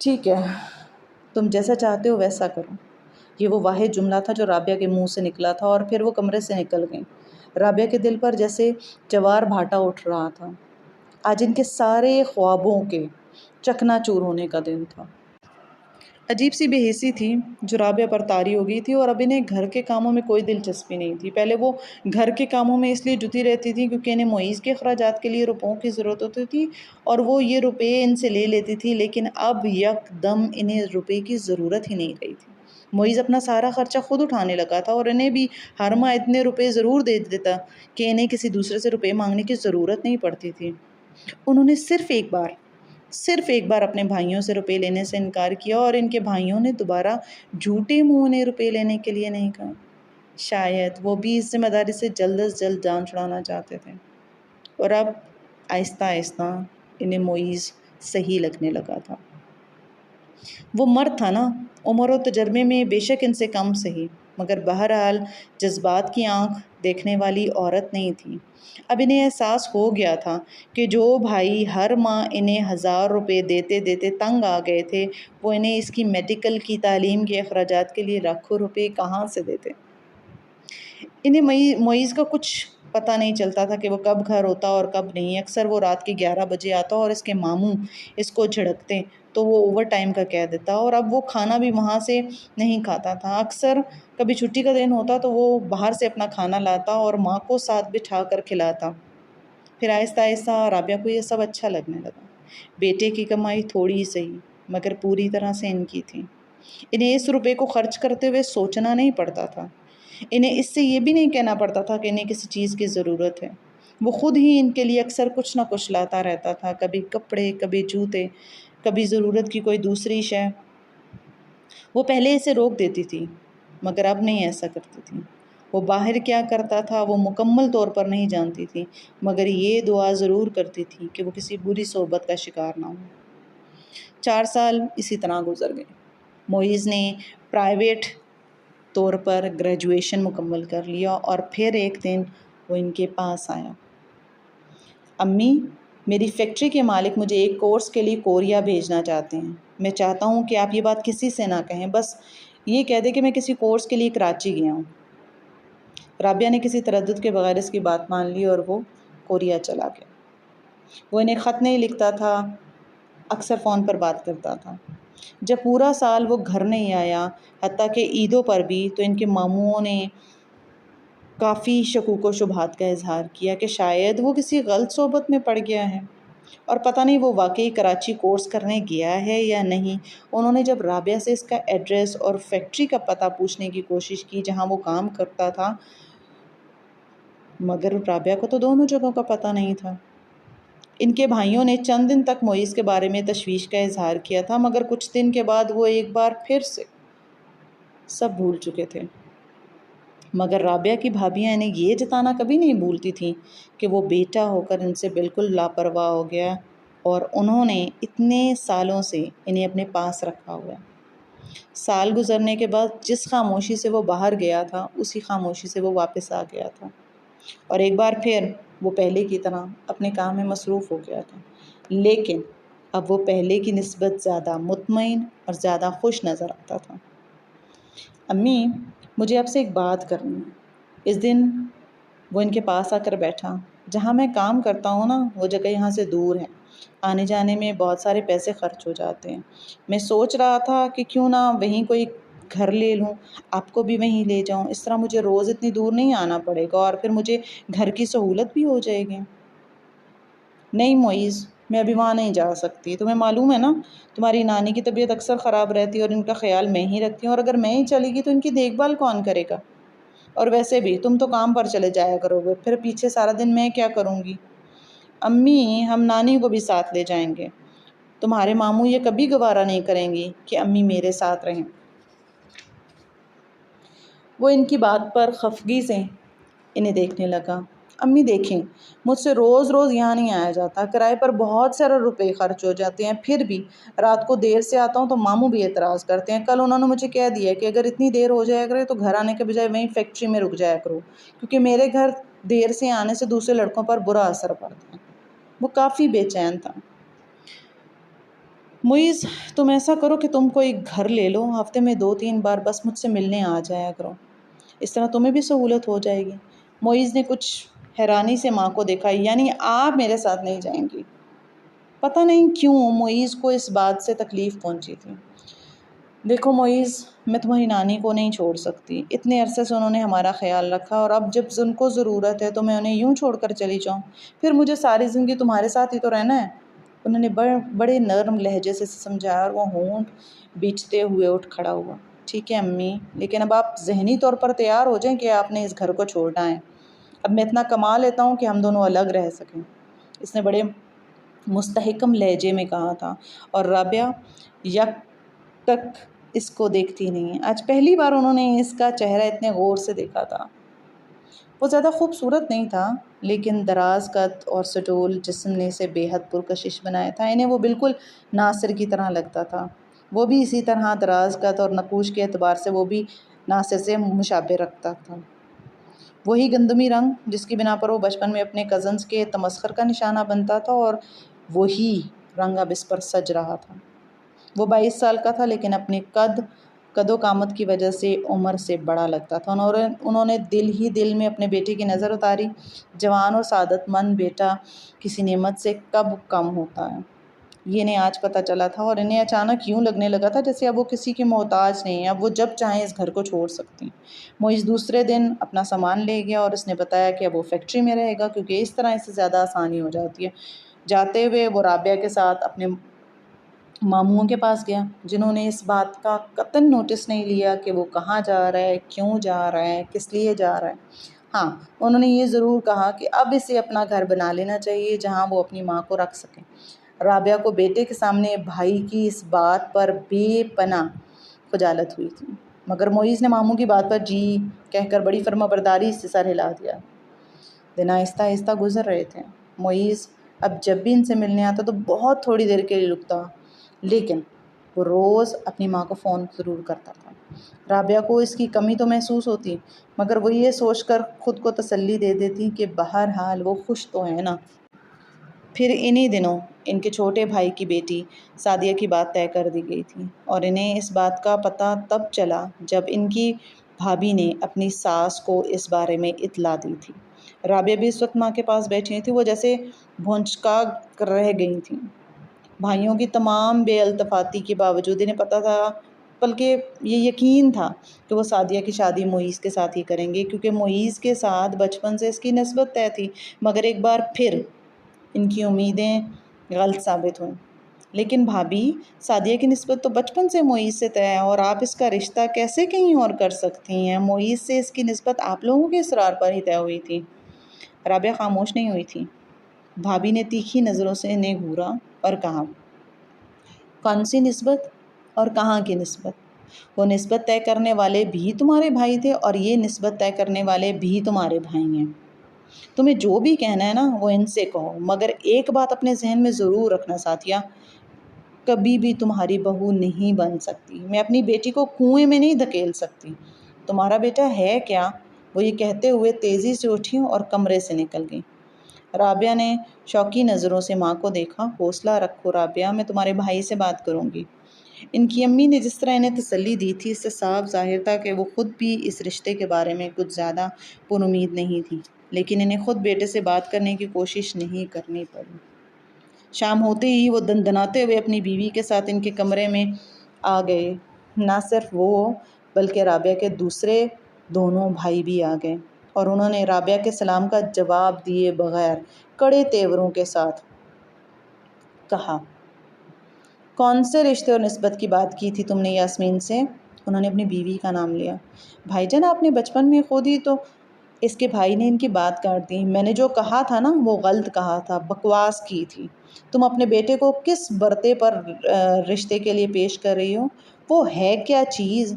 ٹھیک ہے، تم جیسا چاہتے ہو ویسا کرو۔ یہ وہ واحد جملہ تھا جو رابعہ کے منہ سے نکلا تھا، اور پھر وہ کمرے سے نکل گئیں۔ رابعہ کے دل پر جیسے جوار بھاٹا اٹھ رہا تھا۔ آج ان کے سارے خوابوں کے چکنا چور ہونے کا دن تھا۔ عجیب سی بے حسی تھی جو رابعہ پر طاری ہو گئی تھی، اور اب انہیں گھر کے کاموں میں کوئی دلچسپی نہیں تھی۔ پہلے وہ گھر کے کاموں میں اس لیے جٹی رہتی تھی کیونکہ انہیں معیز کے اخراجات کے لیے روپوں کی ضرورت ہوتی تھی، اور وہ یہ روپے ان سے لے لیتی تھی، لیکن اب یک دم انہیں روپے کی ضرورت ہی نہیں رہی تھی۔ معیز اپنا سارا خرچہ خود اٹھانے لگا تھا، اور انہیں بھی ہر ماہ اتنے روپے ضرور دے دیتا کہ انہیں کسی دوسرے سے روپے مانگنے کی ضرورت نہیں پڑتی تھی۔ انہوں نے صرف ایک بار اپنے بھائیوں سے روپے لینے سے انکار کیا، اور ان کے بھائیوں نے دوبارہ جھوٹے منہ انہیں روپے لینے کے لیے نہیں کہا۔ شاید وہ بھی اس ذمہ داری سے جلد از جلد جان چھڑانا چاہتے تھے، اور اب آہستہ آہستہ انہیں معیز صحیح لگنے لگا تھا۔ وہ مرد تھا نا، عمر و تجربے میں بے شک ان سے کم سہی، مگر بہرحال جذبات کی آنکھ دیکھنے والی عورت نہیں تھی۔ اب انہیں احساس ہو گیا تھا کہ جو بھائی ہر ماہ انہیں 1,000 روپے دیتے دیتے تنگ آ گئے تھے، وہ انہیں اس کی میڈیکل کی تعلیم کے اخراجات کے لیے لاکھوں روپے کہاں سے دیتے۔ انہیں معیز کا کچھ پتہ نہیں چلتا تھا کہ وہ کب گھر ہوتا اور کب نہیں۔ اکثر وہ رات کے 11 بجے آتا، اور اس کے ماموں اس کو جھڑکتے تو وہ اوور ٹائم کا کہہ دیتا، اور اب وہ کھانا بھی وہاں سے نہیں کھاتا تھا۔ اکثر کبھی چھٹی کا دن ہوتا تو وہ باہر سے اپنا کھانا لاتا اور ماں کو ساتھ بٹھا کر کھلاتا۔ پھر آہستہ آہستہ رابعہ کو یہ سب اچھا لگنے لگا۔ بیٹے کی کمائی تھوڑی ہی صحیح، مگر پوری طرح سے ان کی تھی۔ انہیں اس روپے کو خرچ کرتے ہوئے سوچنا نہیں پڑتا تھا۔ انہیں اس سے یہ بھی نہیں کہنا پڑتا تھا کہ انہیں کسی چیز کی ضرورت ہے۔ وہ خود ہی ان کے لیے اکثر کچھ نہ کچھ لاتا رہتا تھا، کبھی کپڑے، کبھی جوتے، کبھی ضرورت کی کوئی دوسری شے۔ وہ پہلے اسے روک دیتی تھی، مگر اب نہیں ایسا کرتی تھی۔ وہ باہر کیا کرتا تھا وہ مکمل طور پر نہیں جانتی تھی، مگر یہ دعا ضرور کرتی تھی کہ وہ کسی بری صحبت کا شکار نہ ہو۔ 4 سال اسی طرح گزر گئے۔ معیز نے پرائیویٹ طور پر گریجویشن مکمل کر لیا اور پھر ایک دن وہ ان کے پاس آیا۔ امی، میری فیکٹری کے مالک مجھے ایک کورس کے لیے کوریا بھیجنا چاہتے ہیں۔ میں چاہتا ہوں کہ آپ یہ بات کسی سے نہ کہیں، بس یہ کہہ دیں کہ میں کسی کورس کے لیے کراچی گیا ہوں۔ رابعہ نے کسی تردد کے بغیر اس کی بات مان لی اور وہ کوریا چلا گیا۔ وہ انہیں خط نہیں لکھتا تھا، اکثر فون پر بات کرتا تھا۔ جب پورا سال وہ گھر نہیں آیا، حتیٰ کہ عیدوں پر بھی، تو ان کے ماموں نے کافی شکوک و شبہات کا اظہار کیا کہ شاید وہ کسی غلط صحبت میں پڑ گیا ہے، اور پتہ نہیں وہ واقعی کراچی کورس کرنے گیا ہے یا نہیں۔ انہوں نے جب رابعہ سے اس کا ایڈریس اور فیکٹری کا پتہ پوچھنے کی کوشش کی جہاں وہ کام کرتا تھا، مگر رابعہ کو تو دونوں جگہوں کا پتہ نہیں تھا۔ ان کے بھائیوں نے چند دن تک معیز کے بارے میں تشویش کا اظہار کیا تھا، مگر کچھ دن کے بعد وہ ایک بار پھر سے سب بھول چکے تھے۔ مگر رابعہ کی بھابیاں انہیں یہ جتانا کبھی نہیں بھولتی تھیں کہ وہ بیٹا ہو کر ان سے بالکل لاپرواہ ہو گیا، اور انہوں نے اتنے سالوں سے انہیں اپنے پاس رکھا ہوا ہے۔ سال گزرنے کے بعد جس خاموشی سے وہ باہر گیا تھا، اسی خاموشی سے وہ واپس آ گیا تھا، اور ایک بار پھر وہ پہلے کی طرح اپنے کام میں مصروف ہو گیا تھا، لیکن اب وہ پہلے کی نسبت زیادہ مطمئن اور زیادہ خوش نظر آتا تھا۔ امی، مجھے آپ سے ایک بات کرنی ہے۔ اس دن وہ ان کے پاس آ کر بیٹھا۔ جہاں میں کام کرتا ہوں نا، وہ جگہ یہاں سے دور ہے، آنے جانے میں بہت سارے پیسے خرچ ہو جاتے ہیں۔ میں سوچ رہا تھا کہ کیوں نہ وہیں کوئی گھر لے لوں، آپ کو بھی وہیں لے جاؤں، اس طرح مجھے روز اتنی دور نہیں آنا پڑے گا، اور پھر مجھے گھر کی سہولت بھی ہو جائے گی۔ نہیں معیز، میں ابھی وہاں نہیں جا سکتی، تمہیں معلوم ہے نا، تمہاری نانی کی طبیعت اکثر خراب رہتی ہے اور ان کا خیال میں ہی رکھتی ہوں، اور اگر میں ہی چلی گئی تو ان کی دیکھ بھال کون کرے گا؟ اور ویسے بھی تم تو کام پر چلے جایا کرو گے، پھر پیچھے سارا دن میں کیا کروں گی؟ امی، ہم نانی کو بھی ساتھ لے جائیں گے، تمہارے ماموں یہ کبھی گوارا نہیں کریں گی کہ امی میرے ساتھ رہیں۔ وہ ان کی بات پر خفگی سے انہیں دیکھنے لگا۔ امی دیکھیں، مجھ سے روز روز یہاں نہیں آیا جاتا، کرائے پر بہت سارے روپے خرچ ہو جاتے ہیں، پھر بھی رات کو دیر سے آتا ہوں تو ماموں بھی اعتراض کرتے ہیں۔ کل انہوں نے مجھے کہہ دیا کہ اگر اتنی دیر ہو جایا کرے تو گھر آنے کے بجائے وہیں فیکٹری میں رک جایا کرو، کیونکہ میرے گھر دیر سے آنے سے دوسرے لڑکوں پر برا اثر پڑتا ہے۔ وہ کافی بے چین تھا۔ معیز، تم ایسا کرو کہ تم کوئی گھر لے لو، ہفتے میں 2-3 بار بس مجھ سے ملنے آ جایا کرو، اس طرح تمہیں بھی سہولت ہو جائے گی۔ معیز نے کچھ حیرانی سے ماں کو دیکھا۔ یعنی آپ میرے ساتھ نہیں جائیں گی؟ پتہ نہیں کیوں معیز کو اس بات سے تکلیف پہنچی تھی۔ دیکھو معیز، میں تمہاری نانی کو نہیں چھوڑ سکتی، اتنے عرصے سے انہوں نے ہمارا خیال رکھا، اور اب جب ان کو ضرورت ہے تو میں انہیں یوں چھوڑ کر چلی جاؤں؟ پھر مجھے ساری زندگی تمہارے ساتھ ہی تو رہنا ہے۔ انہوں نے بڑے نرم لہجے سے سمجھایا، اور وہ ہونٹ بیچتے ہوئے اٹھ کھڑا ہوا۔ ٹھیک ہے امی، لیکن اب آپ ذہنی طور پر تیار ہو جائیں کہ آپ نے اس گھر کو چھوڑنا ہے۔ اب میں اتنا کما لیتا ہوں کہ ہم دونوں الگ رہ سکیں، اس نے بڑے مستحکم لہجے میں کہا تھا، اور رابعہ یک تک اس کو دیکھتی نہیں۔ آج پہلی بار انہوں نے اس کا چہرہ اتنے غور سے دیکھا تھا۔ وہ زیادہ خوبصورت نہیں تھا، لیکن دراز قد اور سٹول جسم نے اسے بے حد پرکشش بنایا تھا۔ انہیں وہ بالکل ناصر کی طرح لگتا تھا۔ وہ بھی اسی طرح دراز قد اور نقوش کے اعتبار سے وہ بھی ناصر سے مشابہ رکھتا تھا۔ وہی گندمی رنگ جس کی بنا پر وہ بچپن میں اپنے کزنز کے تمسخر کا نشانہ بنتا تھا، اور وہی رنگ اب اس پر سج رہا تھا۔ وہ 22 سال کا تھا، لیکن اپنے قد و قامت کی وجہ سے عمر سے بڑا لگتا تھا۔ انہوں نے دل ہی دل میں اپنے بیٹے کی نظر اتاری۔ جوان اور سعادت مند بیٹا کسی نعمت سے کب کم ہوتا ہے، یہ انہیں آج پتہ چلا تھا، اور انہیں اچانک یوں لگنے لگا تھا جیسے اب وہ کسی کی محتاج نہیں ہیں، اب وہ جب چاہیں اس گھر کو چھوڑ سکتی ہیں۔ معیز دوسرے دن اپنا سامان لے گیا، اور اس نے بتایا کہ اب وہ فیکٹری میں رہے گا، کیونکہ اس طرح اس سے زیادہ آسانی ہو جاتی ہے۔ جاتے ہوئے وہ رابعہ کے ساتھ اپنے ماموں کے پاس گیا، جنہوں نے اس بات کا قطعاً نوٹس نہیں لیا کہ وہ کہاں جا رہا ہے، کیوں جا رہا ہے، کس لیے جا رہا ہے۔ ہاں، انہوں نے یہ ضرور کہا کہ اب اسے اپنا گھر بنا لینا چاہیے جہاں وہ اپنی ماں کو رکھ سکیں۔ رابعہ کو بیٹے کے سامنے بھائی کی اس بات پر بے پناہ خجالت ہوئی تھی۔ مگر معیز نے ماموں کی بات پر جی کہہ کر بڑی فرمانبرداری سے سر ہلا دیا۔ دن آہستہ آہستہ گزر رہے تھے۔ معیز اب جب بھی ان سے ملنے آتا تو بہت تھوڑی دیر کے لیے رکتا، لیکن وہ روز اپنی ماں کو فون ضرور کرتا تھا۔ رابعہ کو اس کی کمی تو محسوس ہوتی، مگر وہ یہ سوچ کر خود کو تسلی دے دیتی کہ بہرحال وہ خوش تو ہے نا۔ پھر انہی دنوں ان کے چھوٹے بھائی کی بیٹی سعدیہ کی بات طے کر دی گئی تھی، اور انہیں اس بات کا پتہ تب چلا جب ان کی بھابھی نے اپنی ساس کو اس بارے میں اطلاع دی تھی۔ رابعہ بھی اس وقت ماں کے پاس بیٹھی تھی، وہ جیسے بھونچکا رہ گئی تھیں۔ بھائیوں کی تمام بے التفاتی کے باوجود انہیں پتہ تھا، بلکہ یہ یقین تھا کہ وہ سعدیہ کی شادی معیز کے ساتھ ہی کریں گے، کیونکہ معیز کے ساتھ بچپن سے اس کی نسبت طے تھی۔ مگر ایک بار پھر ان کی امیدیں غلط ثابت ہوئیں۔ لیکن بھابھی، سعدیہ کی نسبت تو بچپن سے معیز سے طے ہے، اور آپ اس کا رشتہ کیسے کہیں اور کر سکتی ہیں؟ معیز سے اس کی نسبت آپ لوگوں کے اصرار پر ہی طے ہوئی تھی۔ رابعہ خاموش نہیں ہوئی تھی۔ بھابھی نے تیکھی نظروں سے انہیں گھورا اور کہا، کون سی نسبت اور کہاں کی نسبت؟ وہ نسبت طے کرنے والے بھی تمہارے بھائی تھے، اور یہ نسبت طے کرنے والے بھی تمہارے بھائی ہیں۔ تمہیں جو بھی کہنا ہے نا وہ ان سے کہو، مگر ایک بات اپنے ذہن میں ضرور رکھنا ساتھیہ، کبھی بھی تمہاری بہو نہیں بن سکتی۔ میں اپنی بیٹی کو کنویں میں نہیں دھکیل سکتی۔ تمہارا بیٹا ہے کیا؟ وہ یہ کہتے ہوئے تیزی سے اٹھی اور کمرے سے نکل گئی۔ رابعہ نے شوقی نظروں سے ماں کو دیکھا۔ حوصلہ رکھو رابعہ، میں تمہارے بھائی سے بات کروں گی۔ ان کی امی نے جس طرح انہیں تسلی دی تھی، اس سے صاف ظاہر تھا کہ وہ خود بھی اس رشتے کے بارے میں کچھ زیادہ پر امید نہیں تھی، لیکن انہیں خود بیٹے سے بات کرنے کی کوشش نہیں کرنی پڑی۔ شام ہوتے ہی وہ دندناتے ہوئے اپنی بیوی کے ساتھ ان کے کمرے میں آ گئے۔ نہ صرف وہ بلکہ رابعہ کے دوسرے دونوں بھائی بھی آ گئے، اور انہوں نے رابعہ کے سلام کا جواب دیے بغیر کڑے تیوروں کے ساتھ کہا، کون سے رشتے اور نسبت کی بات کی تھی تم نے یاسمین سے؟ انہوں نے اپنی بیوی کا نام لیا۔ بھائی جان، آپ نے بچپن میں خود ہی تو… اس کے بھائی نے ان کی بات کاٹ دی۔ میں نے جو کہا تھا نا وہ غلط کہا تھا، بکواس کی تھی۔ تم اپنے بیٹے کو کس برتے پر رشتے کے لیے پیش کر رہی ہو؟ وہ ہے کیا چیز؟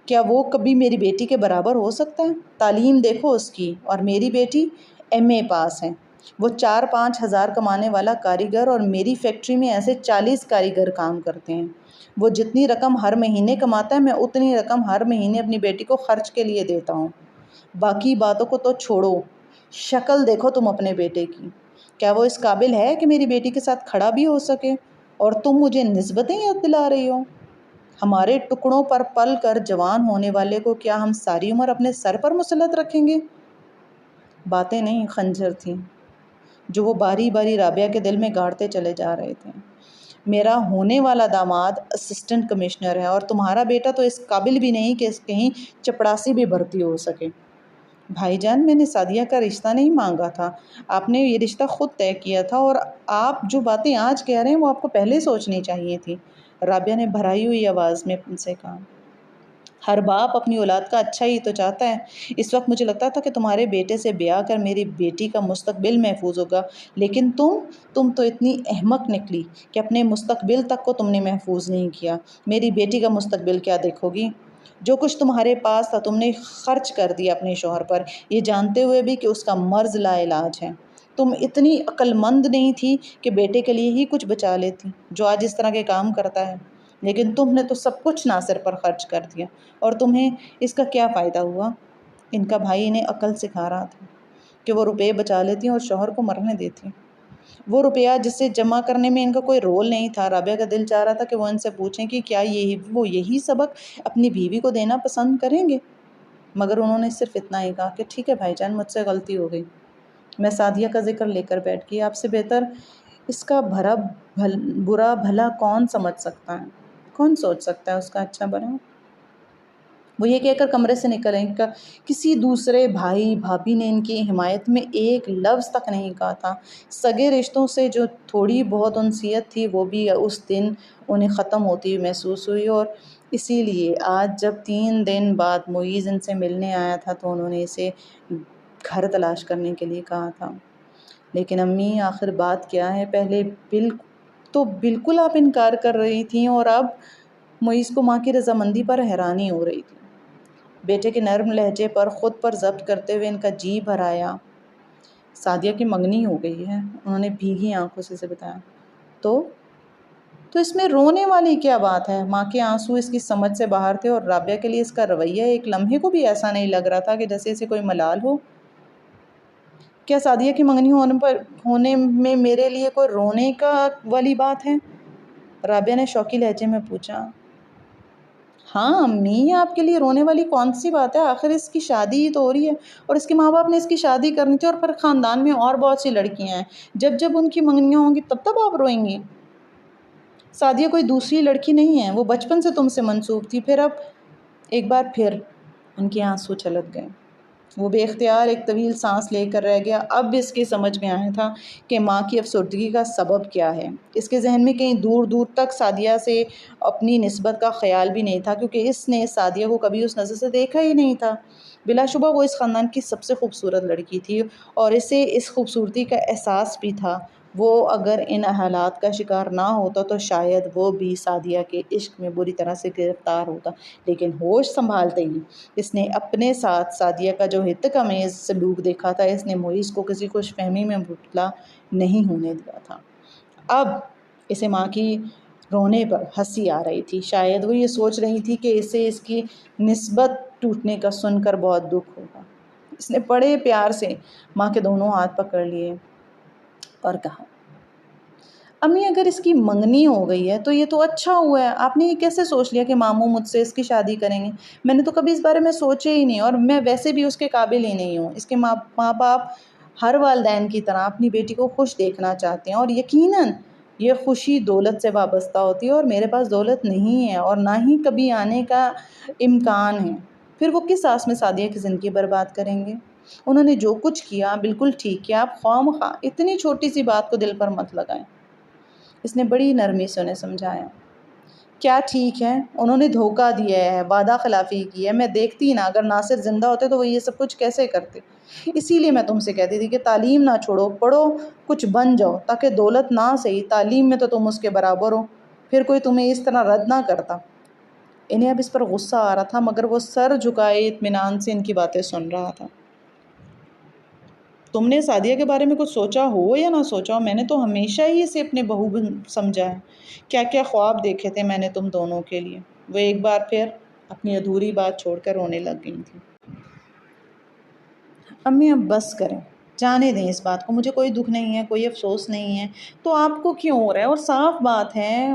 کیا وہ کبھی میری بیٹی کے برابر ہو سکتا ہے؟ تعلیم دیکھو اس کی، اور میری بیٹی ایم اے پاس ہے۔ وہ 4-5 ہزار کمانے والا کاریگر، اور میری فیکٹری میں ایسے 40 کاریگر کام کرتے ہیں۔ وہ جتنی رقم ہر مہینے کماتا ہے، میں اتنی رقم ہر مہینے اپنی بیٹی کو خرچ کے لیے دیتا ہوں۔ باقی باتوں کو تو چھوڑو، شکل دیکھو تم اپنے بیٹے کی۔ کیا وہ اس قابل ہے کہ میری بیٹی کے ساتھ کھڑا بھی ہو سکے؟ اور تم مجھے نسبتیں یاد دلا رہی ہو؟ ہمارے ٹکڑوں پر پل کر جوان ہونے والے کو کیا ہم ساری عمر اپنے سر پر مسلط رکھیں گے؟ باتیں نہیں، خنجر تھیں جو وہ باری باری رابعہ کے دل میں گاڑتے چلے جا رہے تھے۔ میرا ہونے والا داماد اسسٹنٹ کمشنر ہے، اور تمہارا بیٹا تو اس قابل بھی نہیں کہ کہیں چپڑاسی بھی بھرتی ہو سکے۔ بھائی جان، میں نے سعدیہ کا رشتہ نہیں مانگا تھا، آپ نے یہ رشتہ خود طے کیا تھا، اور آپ جو باتیں آج کہہ رہے ہیں وہ آپ کو پہلے سوچنی چاہیے تھی۔ رابعہ نے بھرائی ہوئی آواز میں ان سے کہا، ہر باپ اپنی اولاد کا اچھا ہی تو چاہتا ہے۔ اس وقت مجھے لگتا تھا کہ تمہارے بیٹے سے بیاہ کر میری بیٹی کا مستقبل محفوظ ہوگا، لیکن تم تو اتنی احمق نکلی کہ اپنے مستقبل تک کو تم نے محفوظ نہیں کیا۔ میری بیٹی کا مستقبل کیا دیکھو گی؟ جو کچھ تمہارے پاس تھا تم نے خرچ کر دیا اپنے شوہر پر، یہ جانتے ہوئے بھی کہ اس کا مرض لا علاج ہے۔ تم اتنی عقل مند نہیں تھی کہ بیٹے کے لیے ہی کچھ بچا لیتی، جو آج اس طرح کے کام کرتا ہے، لیکن تم نے تو سب کچھ ناصر پر خرچ کر دیا، اور تمہیں اس کا کیا فائدہ ہوا؟ ان کا بھائی انہیں عقل سکھا رہا تھا کہ وہ روپے بچا لیتی اور شوہر کو مرنے دیتی۔ وہ روپیہ جسے جمع کرنے میں ان کا کوئی رول نہیں تھا۔ رابعہ کا دل چاہ رہا تھا کہ وہ ان سے پوچھیں کہ کیا وہ یہی سبق اپنی بیوی کو دینا پسند کریں گے، مگر انہوں نے صرف اتنا ہی کہا کہ ٹھیک ہے بھائی جان، مجھ سے غلطی ہو گئی، میں سعدیہ کا ذکر لے کر بیٹھ گئی، آپ سے بہتر اس کا برا بھلا کون سمجھ سکتا ہے، کون سوچ سکتا ہے اس کا اچھا برا؟ وہ یہ کہہ کر کمرے سے نکلیں کہ کسی دوسرے بھائی بھابھی نے ان کی حمایت میں ایک لفظ تک نہیں کہا تھا۔ سگے رشتوں سے جو تھوڑی بہت انسیت تھی وہ بھی اس دن انہیں ختم ہوتی ہوئی محسوس ہوئی، اور اسی لیے آج جب 3 دن بعد معیز ان سے ملنے آیا تھا تو انہوں نے اسے گھر تلاش کرنے کے لیے کہا تھا۔ لیکن امی، آخر بات کیا ہے؟ پہلے تو بالکل آپ انکار کر رہی تھیں، اور اب معیز کو ماں کی رضامندی پر حیرانی ہو رہی تھی۔ بیٹے کے نرم لہجے پر خود پر ضبط کرتے ہوئے ان کا جی بھر آیا۔ سعدیہ کی منگنی ہو گئی ہے، انہوں نے بھیگی آنکھوں سے اسے بتایا۔ تو اس میں رونے والی کیا بات ہے؟ ماں کے آنسو اس کی سمجھ سے باہر تھے، اور رابعہ کے لیے اس کا رویہ ایک لمحے کو بھی ایسا نہیں لگ رہا تھا کہ جیسے اسے کوئی ملال ہو۔ کیا سعدیہ کی منگنی ہونے میں میرے لیے کوئی رونے کا والی بات ہے؟ رابعہ نے شوقی لہجے میں پوچھا۔ ہاں امی، آپ کے لیے رونے والی کون سی بات ہے؟ آخر اس کی شادی ہی تو ہو رہی ہے، اور اس کے ماں باپ نے اس کی شادی کرنی تھی، اور پھر خاندان میں اور بہت سی لڑکیاں ہیں، جب ان کی منگنیاں ہوں گی تب آپ روئیں گی۔ سعدیہ کوئی دوسری لڑکی نہیں ہے، وہ بچپن سے تم سے منسوب تھی۔ پھر اب ایک بار پھر ان کے آنسو چھلک گئے۔ وہ بے اختیار ایک طویل سانس لے کر رہ گیا۔ اب اس کے سمجھ میں آیا تھا کہ ماں کی افسردگی کا سبب کیا ہے۔ اس کے ذہن میں کہیں دور دور تک سعدیہ سے اپنی نسبت کا خیال بھی نہیں تھا، کیونکہ اس نے سعدیہ کو کبھی اس نظر سے دیکھا ہی نہیں تھا۔ بلا شبہ وہ اس خاندان کی سب سے خوبصورت لڑکی تھی، اور اسے اس خوبصورتی کا احساس بھی تھا۔ وہ اگر ان حالات کا شکار نہ ہوتا تو شاید وہ بھی سعدیہ کے عشق میں بری طرح سے گرفتار ہوتا، لیکن ہوش سنبھالتے ہی اس نے اپنے ساتھ سعدیہ کا جو ہتک امیز سلوک دیکھا تھا، اس نے معیز کو کسی خوش فہمی میں مبتلا نہیں ہونے دیا تھا۔ اب اسے ماں کی رونے پر ہنسی آ رہی تھی۔ شاید وہ یہ سوچ رہی تھی کہ اسے اس کی نسبت ٹوٹنے کا سن کر بہت دکھ ہوگا۔ اس نے بڑے پیار سے ماں کے دونوں ہاتھ پکڑ لیے اور کہا، امی اگر اس کی منگنی ہو گئی ہے تو یہ تو اچھا ہوا ہے۔ آپ نے یہ کیسے سوچ لیا کہ ماموں مجھ سے اس کی شادی کریں گے؟ میں نے تو کبھی اس بارے میں سوچے ہی نہیں، اور میں ویسے بھی اس کے قابل ہی نہیں ہوں۔ اس کے ماں باپ ہر والدین کی طرح اپنی بیٹی کو خوش دیکھنا چاہتے ہیں، اور یقیناً یہ خوشی دولت سے وابستہ ہوتی ہے، اور میرے پاس دولت نہیں ہے، اور نہ ہی کبھی آنے کا امکان ہے۔ پھر وہ کس آس میں سعدیہ کی زندگی برباد کریں گے؟ انہوں نے جو کچھ کیا بالکل ٹھیک کیا۔ آپ خواہ اتنی چھوٹی سی بات کو دل پر مت لگائیں۔ اس نے بڑی نرمی سے انہیں سمجھایا۔ کیا ٹھیک ہے؟ انہوں نے دھوکہ دیا ہے، وعدہ خلافی کی ہے۔ میں دیکھتی نا، اگر ناصر زندہ ہوتے تو وہ یہ سب کچھ کیسے کرتے۔ اسی لیے میں تم سے کہتی تھی کہ تعلیم نہ چھوڑو، پڑھو، کچھ بن جاؤ، تاکہ دولت نہ صحیح تعلیم میں تو تم اس کے برابر ہو، پھر کوئی تمہیں اس طرح رد نہ کرتا۔ انہیں اب اس پر غصہ آ رہا تھا، مگر وہ سر جھکائے اطمینان سے ان کی باتیں سن رہا تھا۔ تم نے سعدیہ کے بارے میں کچھ سوچا ہو یا نہ سوچا ہو، میں نے تو ہمیشہ ہی اسے اپنے بہو سمجھا ہے۔ کیا کیا خواب دیکھے تھے میں نے تم دونوں کے لیے۔ وہ ایک بار پھر اپنی ادھوری بات چھوڑ کر رونے لگ گئی تھی۔ امی اب بس کریں، جانے دیں اس بات کو، مجھے کوئی دکھ نہیں ہے، کوئی افسوس نہیں ہے، تو آپ کو کیوں ہو رہا ہے؟ اور صاف بات ہے،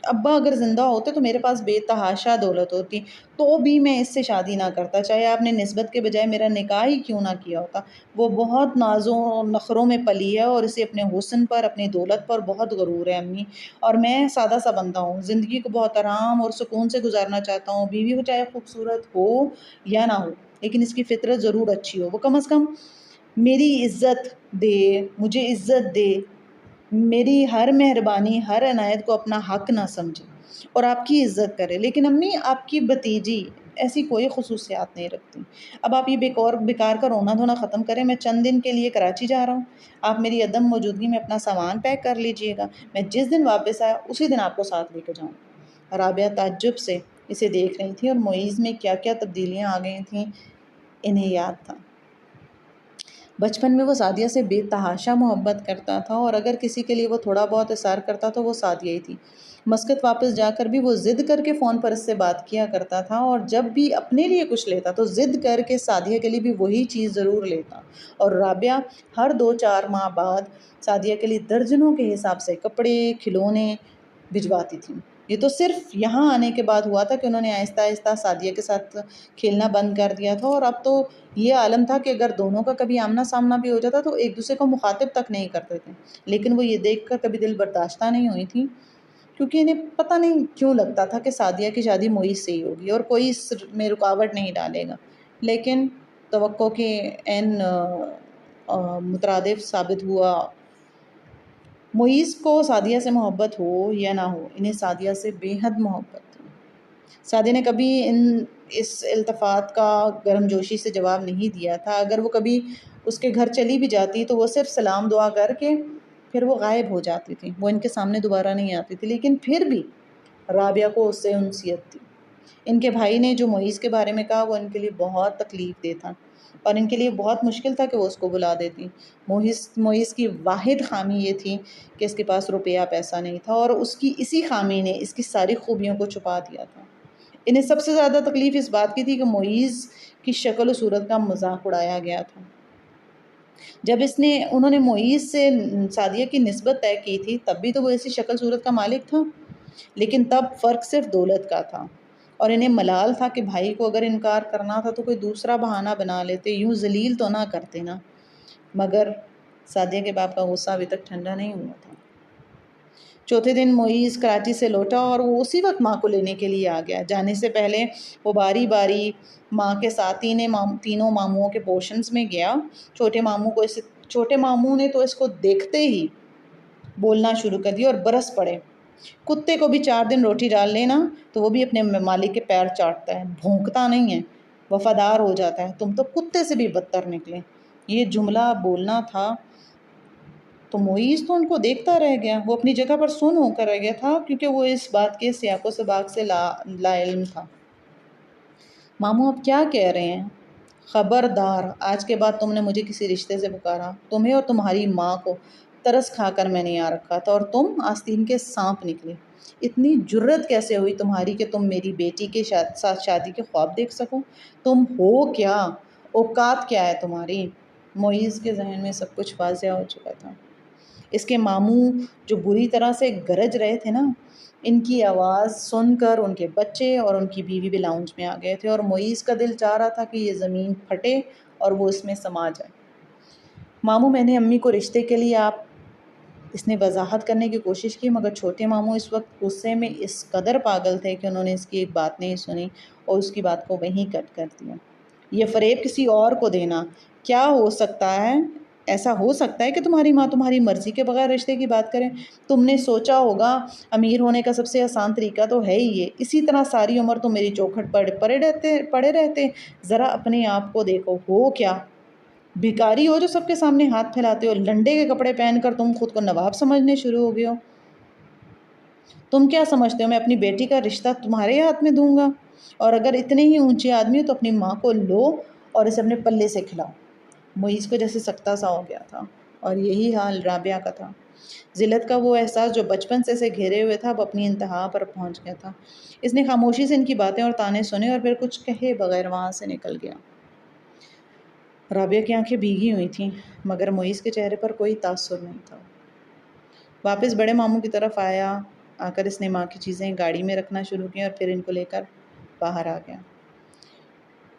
ابا اگر زندہ ہوتے تو میرے پاس بے تحاشا دولت ہوتی، تو بھی میں اس سے شادی نہ کرتا، چاہے آپ نے نسبت کے بجائے میرا نکاح ہی کیوں نہ کیا ہوتا۔ وہ بہت نازوں و نخروں میں پلی ہے، اور اسے اپنے حسن پر، اپنی دولت پر بہت غرور ہے امی، اور میں سادہ سا بندہ ہوں، زندگی کو بہت آرام اور سکون سے گزارنا چاہتا ہوں۔ بیوی وہ چاہے خوبصورت ہو یا نہ ہو، لیکن اس کی فطرت ضرور اچھی ہو۔ وہ کم از کم میری عزت دے، مجھے عزت دے، میری ہر مہربانی، ہر عنایت کو اپنا حق نہ سمجھے، اور آپ کی عزت کرے۔ لیکن امی، آپ کی بھتیجی ایسی کوئی خصوصیات نہیں رکھتی۔ اب آپ یہ بیکار کا رونا دھونا ختم کریں۔ میں چند دن کے لیے کراچی جا رہا ہوں، آپ میری عدم موجودگی میں اپنا سامان پیک کر لیجئے گا۔ میں جس دن واپس آیا اسی دن آپ کو ساتھ لے کے جاؤں۔ رابعہ تعجب سے اسے دیکھ رہی تھی، اور معیز میں کیا کیا تبدیلیاں آ گئی تھیں انہیں یاد تھا۔ بچپن میں وہ سعدیہ سے بے تحاشا محبت کرتا تھا، اور اگر کسی کے لیے وہ تھوڑا بہت اثار کرتا تو وہ سعدیہ ہی تھی۔ مسقط واپس جا کر بھی وہ ضد کر کے فون پر اس سے بات کیا کرتا تھا، اور جب بھی اپنے لیے کچھ لیتا تو ضد کر کے سعدیہ کے لیے بھی وہی چیز ضرور لیتا، اور رابعہ ہر 2-4 ماہ بعد سعدیہ کے لیے درجنوں کے حساب سے کپڑے، کھلونے بھجواتی تھیں۔ یہ تو صرف یہاں آنے کے بعد ہوا تھا کہ انہوں نے آہستہ آہستہ سعدیہ کے ساتھ کھیلنا بند کر دیا تھا، اور اب تو یہ عالم تھا کہ اگر دونوں کا کبھی آمنا سامنا بھی ہو جاتا تو ایک دوسرے کو مخاطب تک نہیں کرتے تھے۔ لیکن وہ یہ دیکھ کر کبھی دل برداشتہ نہیں ہوئی تھی، کیونکہ انہیں پتہ نہیں کیوں لگتا تھا کہ سعدیہ کی شادی معیز سے ہی ہوگی، اور کوئی اس میں رکاوٹ نہیں ڈالے گا۔ لیکن توقع کے عین مترادف ثابت ہوا۔ معیز کو سعدیہ سے محبت ہو یا نہ ہو، انہیں سعدیہ سے بے حد محبت تھی۔ سعدیہ نے کبھی اس التفات کا گرم جوشی سے جواب نہیں دیا تھا۔ اگر وہ کبھی اس کے گھر چلی بھی جاتی تو وہ صرف سلام دعا کر کے پھر وہ غائب ہو جاتی تھی، وہ ان کے سامنے دوبارہ نہیں آتی تھی، لیکن پھر بھی رابعہ کو اس سے انسیت تھی۔ ان کے بھائی نے جو معیز کے بارے میں کہا وہ ان کے لیے بہت تکلیف دہ تھا، اور ان کے لیے بہت مشکل تھا کہ وہ اس کو بلا دیتی۔ معیز کی واحد خامی یہ تھی کہ اس کے پاس روپیہ پیسہ نہیں تھا، اور اس کی اسی خامی نے اس کی ساری خوبیوں کو چھپا دیا تھا۔ انہیں سب سے زیادہ تکلیف اس بات کی تھی کہ معیز کی شکل و صورت کا مذاق اڑایا گیا تھا۔ جب انہوں نے معیز سے سعدیہ کی نسبت طے کی تھی تب بھی تو وہ ایسی شکل صورت کا مالک تھا، لیکن تب فرق صرف دولت کا تھا، اور انہیں ملال تھا کہ بھائی کو اگر انکار کرنا تھا تو کوئی دوسرا بہانہ بنا لیتے، یوں ذلیل تو نہ کرتے نا۔ مگر سعدیہ کے باپ کا غصہ ابھی تک ٹھنڈا نہیں ہوا تھا۔ چوتھے دن معیز کراچی سے لوٹا اور وہ اسی وقت ماں کو لینے کے لیے آ گیا۔ جانے سے پہلے وہ باری باری ماں کے ساتھ تینوں ماموں کے پورشنز میں گیا۔ چھوٹے ماموں نے تو اس کو دیکھتے ہی بولنا شروع کر دیا اور برس پڑے، کتے کو بھی 4 دن روٹی ڈال لینا تو وہ بھی اپنے مالک کے پیر چاٹتا ہے، بھونکتا نہیں ہے، وفادار ہو جاتا ہے، تم تو کتے سے بھی بدتر نکلے۔ یہ جملہ بولنا تھا تو معیز تو ان کو دیکھتا رہ گیا، وہ اپنی جگہ پر سن ہو کر رہ گیا تھا، کیونکہ وہ اس بات کے سیاق و سباق سے لا علم تھا۔ ماموں اب کیا کہہ رہے ہیں؟ خبردار، آج کے بعد تم نے مجھے کسی رشتے سے پکارا، تمہیں اور تمہاری ماں کو ترس کھا کر میں نے یہاں رکھا تھا، اور تم آستین کے سانپ نکلے۔ اتنی جرت کیسے ہوئی تمہاری کہ تم میری بیٹی کے ساتھ شادی کے خواب دیکھ سکو؟ تم ہو کیا؟ اوقات کیا ہے تمہاری؟ معیز کے ذہن میں سب کچھ واضح ہو چکا تھا۔ اس کے ماموں جو بری طرح سے گرج رہے تھے نا، ان کی آواز سن کر ان کے بچے اور ان کی بیوی بھی لاؤنج میں آ گئے تھے، اور معیز کا دل چاہ رہا تھا کہ یہ زمین پھٹے اور وہ اس میں سما جائے۔ ماموں، میں نے امی کو رشتے کے لیے اس نے وضاحت کرنے کی کوشش کی، مگر چھوٹے ماموں اس وقت غصے میں اس قدر پاگل تھے کہ انہوں نے اس کی ایک بات نہیں سنی اور اس کی بات کو وہیں کٹ کر دیا۔ یہ فریب کسی اور کو دینا، کیا ہو سکتا ہے؟ ایسا ہو سکتا ہے کہ تمہاری ماں تمہاری مرضی کے بغیر رشتے کی بات کرے؟ تم نے سوچا ہوگا امیر ہونے کا سب سے آسان طریقہ تو ہے ہی یہ، اسی طرح ساری عمر تم میری چوکھٹ پر پڑے رہتے۔ ذرا اپنے آپ کو دیکھو، ہو کیا؟ بھکاری ہو جو سب کے سامنے ہاتھ پھیلاتے ہو؟ لنڈے کے کپڑے پہن کر تم خود کو نواب سمجھنے شروع ہو گئے ہو۔ تم کیا سمجھتے ہو میں اپنی بیٹی کا رشتہ تمہارے ہاتھ میں دوں گا؟ اور اگر اتنے ہی اونچے آدمی ہو تو اپنی ماں کو لو اور اسے اپنے پلے سے کھلاؤ۔ معیز کو جیسے سکتہ سا ہو گیا تھا، اور یہی حال رابعہ کا تھا۔ ذلت کا وہ احساس جو بچپن سے اسے گھیرے ہوئے تھا اب اپنی انتہا پر پہنچ گیا تھا۔ اس نے خاموشی سے ان کی باتیں اور طعنے سنے اور پھر کچھ کہے بغیر وہاں سے نکل گیا۔ رابعہ کی آنکھیں بھیگی ہوئی تھیں، مگر معیز کے چہرے پر کوئی تاثر نہیں تھا۔ واپس بڑے ماموں کی طرف آ کر اس نے ماں کی چیزیں گاڑی میں رکھنا شروع کی اور پھر ان کو لے کر باہر آ گیا۔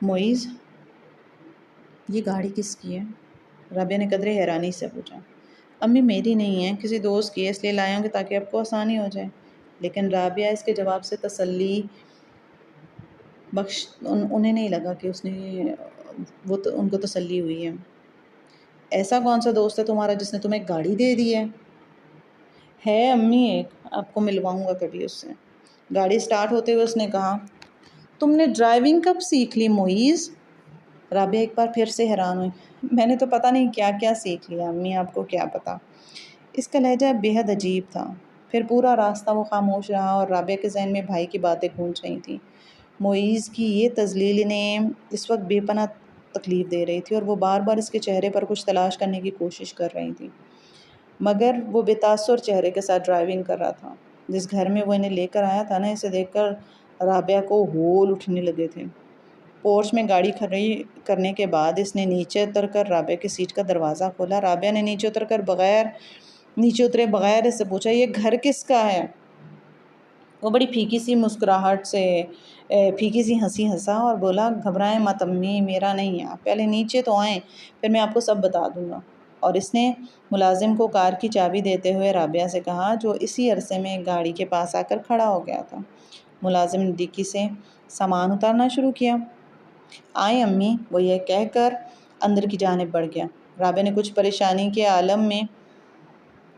معیز، یہ گاڑی کس کی ہے؟ رابعہ نے قدرے حیرانی سے پوچھا۔ امی، میری نہیں ہے، کسی دوست کی ہے، اس لیے لایا ہوں کہ تاکہ آپ کو آسانی ہو جائے۔ لیکن رابعہ اس کے جواب سے تسلی بخش انہیں نہیں لگا کہ ان کو تسلی ہوئی ہے۔ ایسا کون سا دوست ہے تمہارا جس نے تمہیں گاڑی دے دی ہے؟ امی، ایک، آپ کو ملواؤں گا کبھی اس سے۔ گاڑی سٹارٹ ہوتے ہوئے اس نے کہا۔ تم نے ڈرائیونگ کب سیکھ لی معیز؟ رابعہ ایک بار پھر سے حیران ہوئی۔ میں نے تو پتہ نہیں کیا کیا سیکھ لیا امی، آپ کو کیا پتہ۔ اس کا لہجہ بے حد عجیب تھا۔ پھر پورا راستہ وہ خاموش رہا اور رابعہ کے ذہن میں بھائی کی باتیں گونج رہی تھیں۔ معیز کی یہ تذلیل انہیں اس وقت بے پناہ تکلیف دے رہی تھی، اور وہ بار بار اس کے چہرے پر کچھ تلاش کرنے کی کوشش کر رہی تھی، مگر وہ بے تاثر چہرے کے ساتھ ڈرائیونگ کر رہا تھا۔ جس گھر میں وہ انہیں لے کر آیا تھا نا، اسے دیکھ کر رابعہ کو ہول اٹھنے لگے تھے۔ پورچ میں گاڑی کھڑی کرنے کے بعد اس نے نیچے اتر کر رابعہ کی سیٹ کا دروازہ کھولا۔ رابعہ نے نیچے اترے بغیر اس سے پوچھا، یہ گھر کس کا ہے؟ وہ بڑی پھیکی سی مسکراہٹ سے پھیکی سی ہنسی ہنسا اور بولا، گھبرائیں مت امی، میرا نہیں ہے، آپ پہلے نیچے تو آئیں، پھر میں آپ کو سب بتا دوں گا۔ اور اس نے ملازم کو کار کی چابی دیتے ہوئے رابعہ سے کہا، جو اسی عرصے میں گاڑی کے پاس آ کر کھڑا ہو گیا تھا۔ ملازم نے ڈکی سے سامان اتارنا شروع کیا۔ آئیں امی، وہ یہ کہہ کر اندر کی جانب بڑھ گیا۔ رابعہ نے کچھ پریشانی کے عالم میں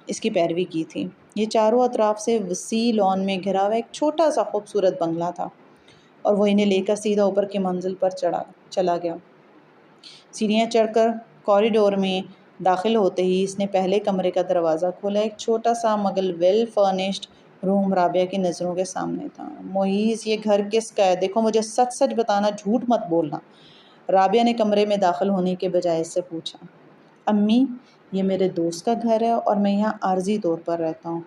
اس کی پیروی کی تھی۔ یہ چاروں اطراف سے وسیع لان میں گھرا ہوا ایک چھوٹا سا خوبصورت بنگلہ تھا، اور وہ انہیں لے کر سیدھا اوپر کی منزل پر چلا گیا۔ سیڑھیاں چڑھ کر کوریڈور میں داخل ہوتے ہی اس نے پہلے کمرے کا دروازہ کھولا۔ ایک چھوٹا سا مگر ویل فرنشڈ روم رابعہ کی نظروں کے سامنے تھا۔ معیز یہ گھر کس کا ہے؟ دیکھو مجھے سچ سچ بتانا، جھوٹ مت بولنا، رابعہ نے کمرے میں داخل ہونے کے بجائے اس سے پوچھا۔ امی یہ میرے دوست کا گھر ہے اور میں یہاں عارضی طور پر رہتا ہوں۔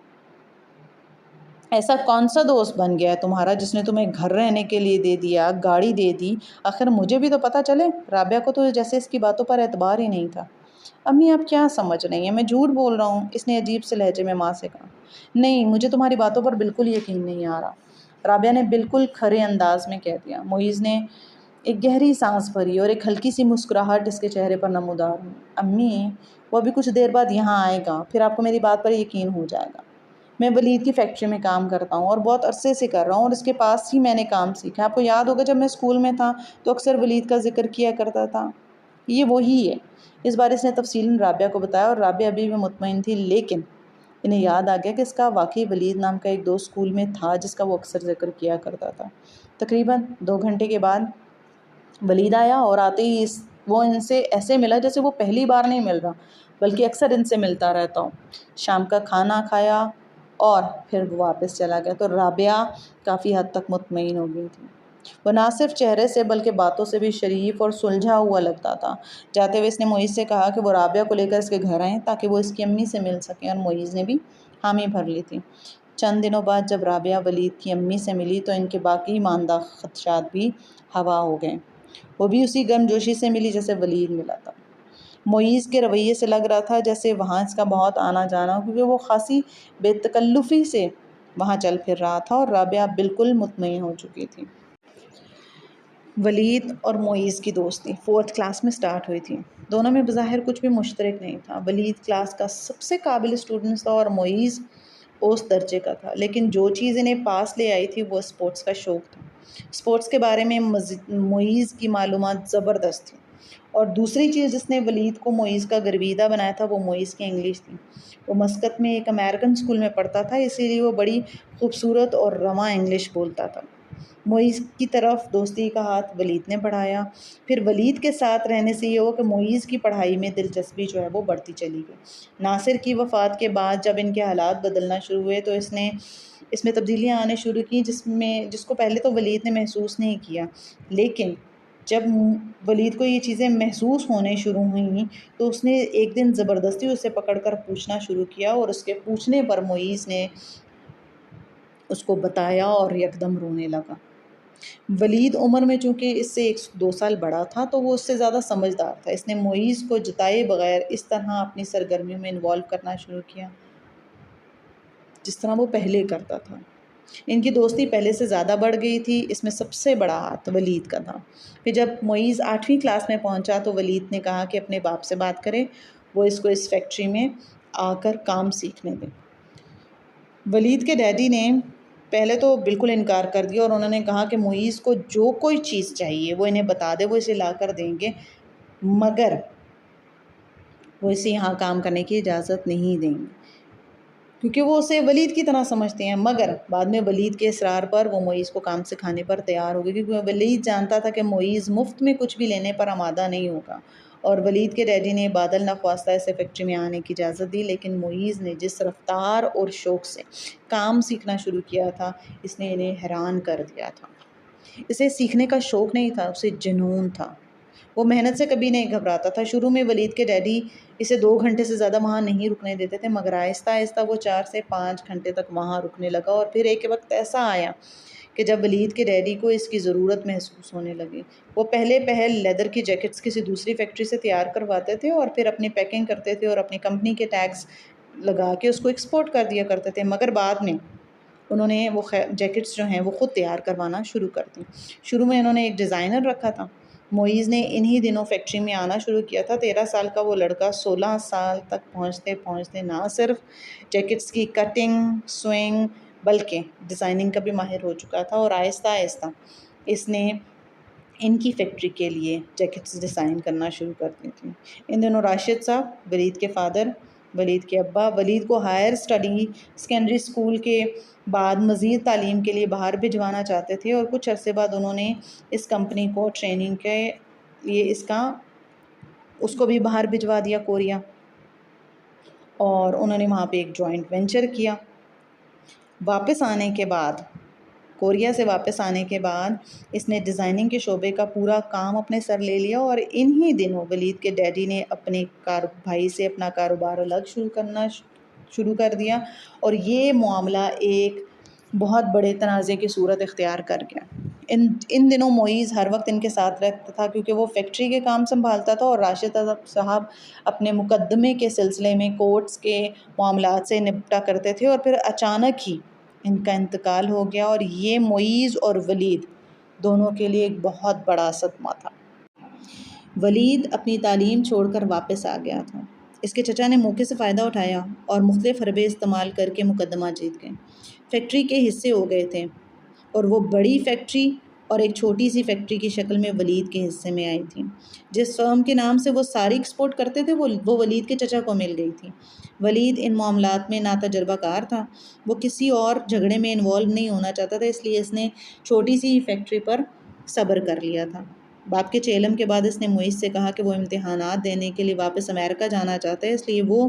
ایسا کون سا دوست بن گیا ہے تمہارا جس نے تمہیں گھر رہنے کے لیے دے دیا، گاڑی دے دی؟ آخر مجھے بھی تو پتہ چلے۔ رابعہ کو تو جیسے اس کی باتوں پر اعتبار ہی نہیں تھا۔ امی آپ کیا سمجھ رہی ہیں؟ میں جھوٹ بول رہا ہوں، اس نے عجیب سے لہجے میں ماں سے کہا۔ نہیں، مجھے تمہاری باتوں پر بالکل یقین نہیں آ رہا، رابعہ نے بالکل کھرے انداز میں کہہ دیا۔ معیز نے ایک گہری سانس بھری اور ایک ہلکی سی مسکراہٹ اس کے چہرے پر نمودار ہوئی۔ امی وہ ابھی کچھ دیر بعد یہاں آئے گا، پھر آپ کو میری بات پر یقین ہو جائے گا۔ میں ولید کی فیکٹری میں کام کرتا ہوں اور بہت عرصے سے کر رہا ہوں، اور اس کے پاس ہی میں نے کام سیکھا۔ آپ کو یاد ہوگا جب میں اسکول میں تھا تو اکثر ولید کا ذکر کیا کرتا تھا، یہ وہی ہے۔ اس بار اس نے تفصیلاً رابعہ کو بتایا اور رابعہ ابھی بھی مطمئن تھی، لیکن انہیں یاد آ گیا کہ اس کا واقعی ولید نام کا ایک دوست اسکول میں تھا جس کا وہ اکثر ذکر کیا کرتا تھا۔ تقریباً 2 گھنٹے کے بعد ولید آیا اور آتے ہی وہ ان سے ایسے ملا جیسے وہ پہلی بار نہیں مل رہا بلکہ اکثر ان سے ملتا رہتا ہوں۔ شام کا کھانا کھایا اور پھر وہ واپس چلا گیا تو رابعہ کافی حد تک مطمئن ہو گئی تھی۔ وہ نہ صرف چہرے سے بلکہ باتوں سے بھی شریف اور سلجھا ہوا لگتا تھا۔ جاتے ہوئے اس نے معیز سے کہا کہ وہ رابعہ کو لے کر اس کے گھر آئیں تاکہ وہ اس کی امی سے مل سکیں، اور معیز نے بھی حامی بھر لی تھی۔ چند دنوں بعد جب رابعہ ولید کی امی سے ملی تو ان کے باقی ماندہ خدشات بھی ہوا ہو گئے۔ وہ بھی اسی گرم جوشی سے ملی جیسے ولید ملا تھا۔ معیز کے رویے سے لگ رہا تھا جیسے وہاں اس کا بہت آنا جانا، کیونکہ وہ خاصی بے تکلفی سے وہاں چل پھر رہا تھا، اور رابعہ بالکل مطمئن ہو چکی تھی۔ ولید اور معیز کی دوستی 4th کلاس میں سٹارٹ ہوئی تھی۔ دونوں میں بظاہر کچھ بھی مشترک نہیں تھا۔ ولید کلاس کا سب سے قابل اسٹوڈنٹ تھا اور معیز اوسط درجے کا تھا، لیکن جو چیز انہیں پاس لے آئی تھی وہ اسپورٹس کا شوق تھا۔ اسپورٹس کے بارے میں معیز کی معلومات زبردست تھی، اور دوسری چیز جس نے ولید کو معیز کا گرویدہ بنایا تھا وہ معیز کی انگلش تھی۔ وہ مسقط میں ایک امریکن اسکول میں پڑھتا تھا، اسی لیے وہ بڑی خوبصورت اور رواں انگلش بولتا تھا۔ معیز کی طرف دوستی کا ہاتھ ولید نے بڑھایا۔ پھر ولید کے ساتھ رہنے سے یہ ہوا کہ معیز کی پڑھائی میں دلچسپی جو ہے وہ بڑھتی چلی گئی۔ ناصر کی وفات کے بعد جب ان کے حالات بدلنا شروع ہوئے تو اس میں تبدیلیاں آنے شروع کیں جس کو پہلے تو ولید نے محسوس نہیں کیا، لیکن جب ولید کو یہ چیزیں محسوس ہونے شروع ہوئیں تو اس نے ایک دن زبردستی اسے پکڑ کر پوچھنا شروع کیا، اور اس کے پوچھنے پر معیز نے اس کو بتایا اور یکدم رونے لگا۔ ولید عمر میں چونکہ اس سے 2 سال بڑا تھا تو وہ اس سے زیادہ سمجھدار تھا۔ اس نے معیز کو جتائے بغیر اس طرح اپنی سرگرمیوں میں انوالو کرنا شروع کیا جس طرح وہ پہلے کرتا تھا۔ ان کی دوستی پہلے سے زیادہ بڑھ گئی تھی۔ اس میں سب سے بڑا ہاتھ ولید کا تھا۔ پھر جب معیز 8ویں کلاس میں پہنچا تو ولید نے کہا کہ اپنے باپ سے بات کرے، وہ اس کو اس فیکٹری میں آ کر کام سیکھنے دیں۔ ولید کے ڈیڈی نے پہلے تو بالکل انکار کر دیا، اور انہوں نے کہا کہ معیز کو جو کوئی چیز چاہیے وہ انہیں بتا دے، وہ اسے لا کر دیں گے، مگر وہ اسے یہاں کام کرنے کی اجازت نہیں دیں گے کیونکہ وہ اسے ولید کی طرح سمجھتے ہیں۔ مگر بعد میں ولید کے اصرار پر وہ معیز کو کام سکھانے پر تیار ہو گئی، کیونکہ ولید جانتا تھا کہ معیز مفت میں کچھ بھی لینے پر آمادہ نہیں ہوگا، اور ولید کے ڈیڈی نے بادل نخواستہ اسے فیکٹری میں آنے کی اجازت دی۔ لیکن معیز نے جس رفتار اور شوق سے کام سیکھنا شروع کیا تھا اس نے انہیں حیران کر دیا تھا۔ اسے سیکھنے کا شوق نہیں تھا، اسے جنون تھا۔ وہ محنت سے کبھی نہیں گھبراتا تھا۔ شروع میں ولید کے ڈیڈی اسے 2 گھنٹے سے زیادہ وہاں نہیں رکنے دیتے تھے، مگر آہستہ آہستہ وہ 4 سے 5 گھنٹے تک وہاں رکنے لگا، اور پھر ایک وقت ایسا آیا کہ جب ولید کے ڈیڈی کو اس کی ضرورت محسوس ہونے لگی۔ وہ پہلے لیدر کی جیکٹس کسی دوسری فیکٹری سے تیار کرواتے تھے اور پھر اپنی پیکنگ کرتے تھے اور اپنی کمپنی کے ٹیگز لگا کے اس کو ایکسپورٹ کر دیا کرتے تھے، مگر بعد میں انہوں نے وہ جیکٹس جو ہیں وہ خود تیار کروانا شروع کر دیں۔ شروع میں انہوں نے ایک ڈیزائنر رکھا تھا۔ معیز نے انہی دنوں فیکٹری میں آنا شروع کیا تھا۔ 13 سال کا وہ لڑکا 16 سال تک پہنچتے پہنچتے نہ صرف جیکٹس کی کٹنگ، سوئنگ بلکہ ڈیزائننگ کا بھی ماہر ہو چکا تھا، اور آہستہ آہستہ اس نے ان کی فیکٹری کے لیے جیکٹس ڈیزائن کرنا شروع کر دی تھی۔ ان دنوں راشد صاحب، ولید کے فادر، ولید کے ابا، ولید کو ہائر اسٹڈی سیکنڈری اسکول کے بعد مزید تعلیم کے لیے باہر بھجوانا چاہتے تھے، اور کچھ عرصے بعد انہوں نے اس کمپنی کو ٹریننگ کے لیے اس کو بھی باہر بھجوا دیا کوریا، اور انہوں نے وہاں پہ ایک جوائنٹ وینچر کیا۔ واپس آنے کے بعد کوریا سے واپس آنے کے بعد اس نے ڈیزائننگ کے شعبے کا پورا کام اپنے سر لے لیا اور انہی دنوں ولید کے ڈیڈی نے اپنے بھائی سے اپنا کاروبار الگ شروع کر دیا اور یہ معاملہ ایک بہت بڑے تنازع کی صورت اختیار کر گیا۔ ان دنوں معیز ہر وقت ان کے ساتھ رہتا تھا کیونکہ وہ فیکٹری کے کام سنبھالتا تھا اور راشد صاحب اپنے مقدمے کے سلسلے میں کورٹس کے معاملات سے نپٹا کرتے تھے اور پھر اچانک ہی ان کا انتقال ہو گیا اور یہ معیز اور ولید دونوں کے لیے ایک بہت بڑا صدمہ تھا۔ ولید اپنی تعلیم چھوڑ کر واپس آ گیا تھا۔ اس کے چچا نے موقع سے فائدہ اٹھایا اور مختلف حربے استعمال کر کے مقدمہ جیت گئے۔ فیکٹری کے حصے ہو گئے تھے اور وہ بڑی فیکٹری اور ایک چھوٹی سی فیکٹری کی شکل میں ولید کے حصے میں آئی تھی۔ جس فرم کے نام سے وہ ساری ایکسپورٹ کرتے تھے وہ ولید کے چچا کو مل گئی تھی۔ ولید ان معاملات میں ناتجربہ کار تھا، وہ کسی اور جھگڑے میں انوالو نہیں ہونا چاہتا تھا، اس لیے اس نے چھوٹی سی فیکٹری پر صبر کر لیا تھا۔ باپ کے چیلم کے بعد اس نے معیز سے کہا کہ وہ امتحانات دینے کے لیے واپس امریکہ جانا چاہتا ہے، اس لیے وہ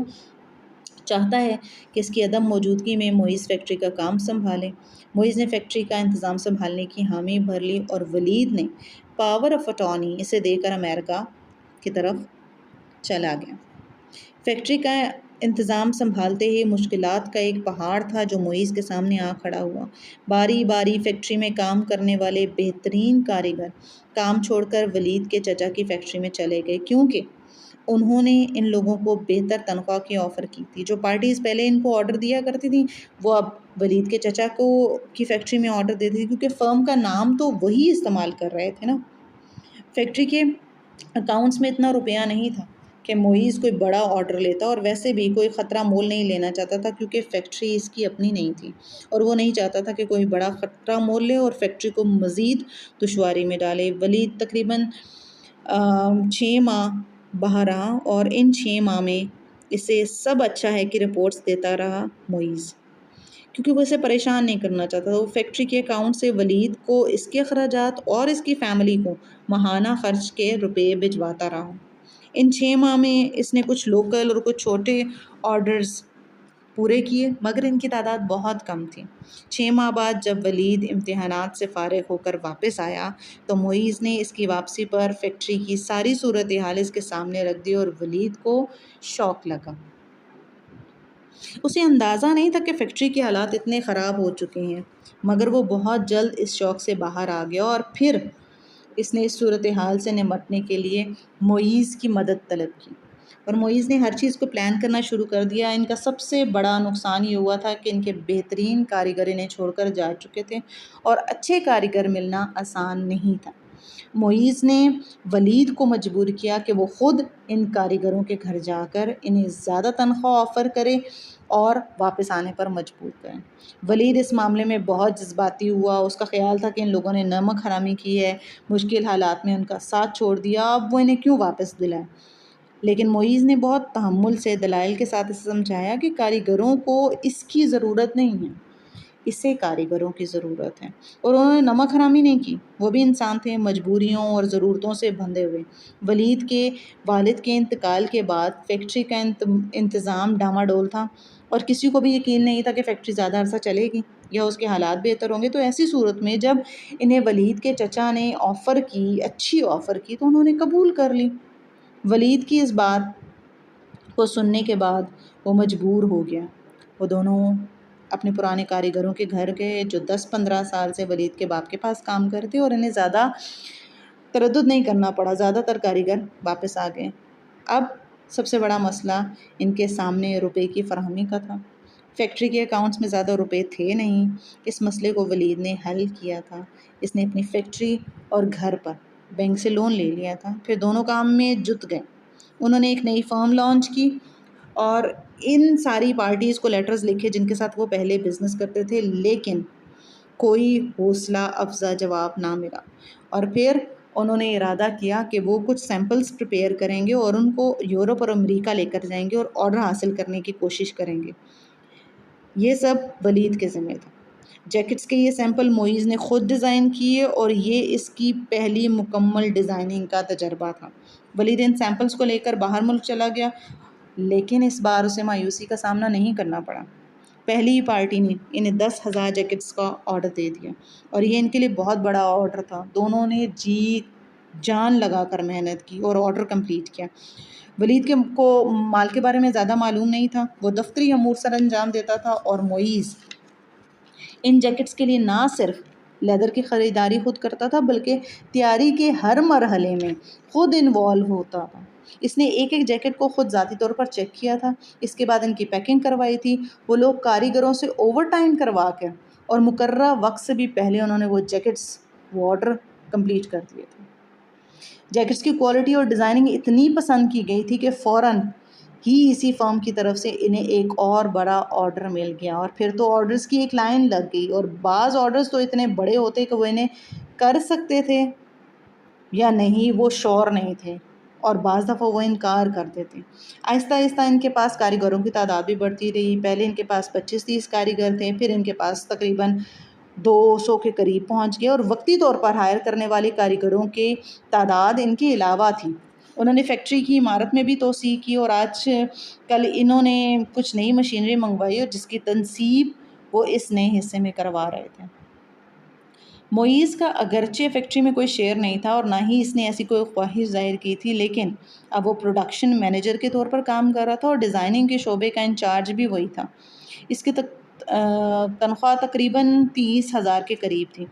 چاہتا ہے کہ اس کی عدم موجودگی میں معیز فیکٹری کا کام سنبھالے۔ معیز نے فیکٹری کا انتظام سنبھالنے کی حامی بھر لی اور ولید نے پاور آف اٹارنی اسے دے کر امریکہ کی طرف چلا گیا۔ فیکٹری کا انتظام سنبھالتے ہی مشکلات کا ایک پہاڑ تھا جو معیز کے سامنے آ کھڑا ہوا۔ باری باری فیکٹری میں کام کرنے والے بہترین کاریگر کام چھوڑ کر ولید کے چچا کی فیکٹری میں چلے گئے کیونکہ انہوں نے ان لوگوں کو بہتر تنخواہ کی آفر کی تھی۔ جو پارٹیز پہلے ان کو آرڈر دیا کرتی تھیں وہ اب ولید کے چچا کو کی فیکٹری میں آرڈر دیتی تھی کیونکہ فرم کا نام تو وہی استعمال کر رہے تھے نا۔ فیکٹری کے اکاؤنٹس میں اتنا روپیہ نہیں تھا کہ معیز کوئی بڑا آرڈر لیتا اور ویسے بھی کوئی خطرہ مول نہیں لینا چاہتا تھا کیونکہ فیکٹری اس کی اپنی نہیں تھی اور وہ نہیں چاہتا تھا کہ کوئی بڑا خطرہ مول لے اور فیکٹری کو مزید دشواری میں ڈالے۔ ولید تقریباً 6 ماہ باہر رہا اور ان 6 ماہ میں اسے سب اچھا ہے کہ رپورٹس دیتا رہا معیز، کیونکہ وہ اسے پریشان نہیں کرنا چاہتا تھا۔ وہ فیکٹری کے اکاؤنٹ سے ولید کو اس کے اخراجات اور اس کی فیملی کو ماہانہ خرچ کے روپے بھجواتا رہا۔ ان 6 ماہ میں اس نے کچھ لوکل اور کچھ چھوٹے آرڈرز پورے کیے مگر ان کی تعداد بہت کم تھی۔ 6 ماہ بعد جب ولید امتحانات سے فارغ ہو کر واپس آیا تو معیز نے اس کی واپسی پر فیکٹری کی ساری صورتحال اس کے سامنے رکھ دی اور ولید کو شوق لگا۔ اسے اندازہ نہیں تھا کہ فیکٹری کے حالات اتنے خراب ہو چکے ہیں مگر وہ بہت جلد اس شوق سے باہر آ گیا اور پھر اس نے اس صورتحال سے نمٹنے کے لیے معیز کی مدد طلب کی اور معیز نے ہر چیز کو پلان کرنا شروع کر دیا۔ ان کا سب سے بڑا نقصان یہ ہوا تھا کہ ان کے بہترین کاریگر انہیں چھوڑ کر جا چکے تھے اور اچھے کاریگر ملنا آسان نہیں تھا۔ معیز نے ولید کو مجبور کیا کہ وہ خود ان کاریگروں کے گھر جا کر انہیں زیادہ تنخواہ آفر کرے اور واپس آنے پر مجبور کریں۔ ولید اس معاملے میں بہت جذباتی ہوا، اس کا خیال تھا کہ ان لوگوں نے نمک حرامی کی ہے، مشکل حالات میں ان کا ساتھ چھوڑ دیا، اب وہ انہیں کیوں واپس دلائیں۔ لیکن معیز نے بہت تحمل سے دلائل کے ساتھ اسے سمجھایا کہ کاریگروں کو اس کی ضرورت نہیں ہے، اسے کاریگروں کی ضرورت ہے، اور انہوں نے نمک حرامی نہیں کی، وہ بھی انسان تھے مجبوریوں اور ضرورتوں سے بندھے ہوئے۔ ولید کے والد کے انتقال کے بعد فیکٹری کا انتظام ڈاماڈول تھا اور کسی کو بھی یقین نہیں تھا کہ فیکٹری زیادہ عرصہ چلے گی یا اس کے حالات بہتر ہوں گے۔ تو ایسی صورت میں جب انہیں ولید کے چچا نے آفر کی، اچھی آفر کی، تو انہوں نے قبول کر لی۔ ولید کی اس بات کو سننے کے بعد وہ مجبور ہو گیا۔ وہ دونوں اپنے پرانے کاریگروں کے گھر گئے جو 10-15 سال سے ولید کے باپ کے پاس کام کرتے اور انہیں زیادہ تردد نہیں کرنا پڑا، زیادہ تر کاریگر واپس آ گئے۔ اب سب سے بڑا مسئلہ ان کے سامنے روپے کی فراہمی کا تھا۔ فیکٹری کے اکاؤنٹس میں زیادہ روپے تھے نہیں۔ اس مسئلے کو ولید نے حل کیا تھا۔ اس نے اپنی فیکٹری اور گھر پر بینک سے لون لے لیا تھا، پھر دونوں کام میں جت گئے۔ انہوں نے ایک نئی فرم لانچ کی اور ان ساری پارٹیز کو لیٹرز لکھے جن کے ساتھ وہ پہلے بزنس کرتے تھے، لیکن کوئی حوصلہ افزا جواب نہ ملا، اور پھر انہوں نے ارادہ کیا کہ وہ کچھ سیمپلز پریپیئر کریں گے اور ان کو یورپ اور امریکہ لے کر جائیں گے اور آرڈر حاصل کرنے کی کوشش کریں گے۔ یہ سب ولید کے ذمہ تھا۔ جیکٹس کے یہ سیمپل معیز نے خود ڈیزائن کیے اور یہ اس کی پہلی مکمل ڈیزائننگ کا تجربہ تھا۔ ولید ان سیمپلز کو لے کر باہر ملک چلا گیا، لیکن اس بار اسے مایوسی کا سامنا نہیں کرنا پڑا۔ پہلی ہی پارٹی نے انہیں 10,000 جیکٹس کا آرڈر دے دیا، اور یہ ان کے لیے بہت بڑا آرڈر تھا۔ دونوں نے جی جان لگا کر محنت کی اور آرڈر کمپلیٹ کیا۔ ولید کو مال کے بارے میں زیادہ معلوم نہیں تھا، وہ دفتری امور سر انجام دیتا تھا، اور معیز ان جیکٹس کے لیے نہ صرف لیدر کی خریداری خود کرتا تھا بلکہ تیاری کے ہر مرحلے میں خود انوالو ہوتا تھا۔ اس نے ایک ایک جیکٹ کو خود ذاتی طور پر چیک کیا تھا، اس کے بعد ان کی پیکنگ کروائی تھی۔ وہ لوگ کاریگروں سے اوور ٹائم کروا کر اور مقررہ وقت سے بھی پہلے انہوں نے وہ جیکٹس وہ آرڈر کمپلیٹ کر دیے تھے۔ جیکٹس کی کوالٹی اور ڈیزائننگ اتنی پسند کی گئی تھی کہ فوراً ہی اسی فرم کی طرف سے انہیں ایک اور بڑا آرڈر مل گیا، اور پھر تو آرڈرز کی ایک لائن لگ گئی، اور بعض آرڈرز تو اتنے بڑے ہوتے کہ وہ انہیں کر سکتے تھے یا نہیں وہ شور نہیں تھے، اور بعض دفعہ وہ انکار کر دیتے۔ آہستہ آہستہ ان کے پاس کاریگروں کی تعداد بھی بڑھتی رہی۔ پہلے ان کے پاس 25-30 کاریگر تھے، پھر ان کے پاس تقریباً 200 کے قریب پہنچ گئے، اور وقتی طور پر ہائر کرنے والے کاریگروں کی تعداد ان کے علاوہ تھی۔ انہوں نے فیکٹری کی عمارت میں بھی توسیع کی، اور آج کل انہوں نے کچھ نئی مشینری منگوائی اور جس کی تنصیب وہ اس نئے حصے میں کروا رہے تھے۔ معیز کا اگرچہ فیکٹری میں کوئی شیئر نہیں تھا اور نہ ہی اس نے ایسی کوئی خواہش ظاہر کی تھی، لیکن اب وہ پروڈکشن مینیجر کے طور پر کام کر رہا تھا اور ڈیزائننگ کے شعبے کا انچارج بھی وہی تھا۔ اس کی تنخواہ تقریباً 30,000 کے قریب تھی،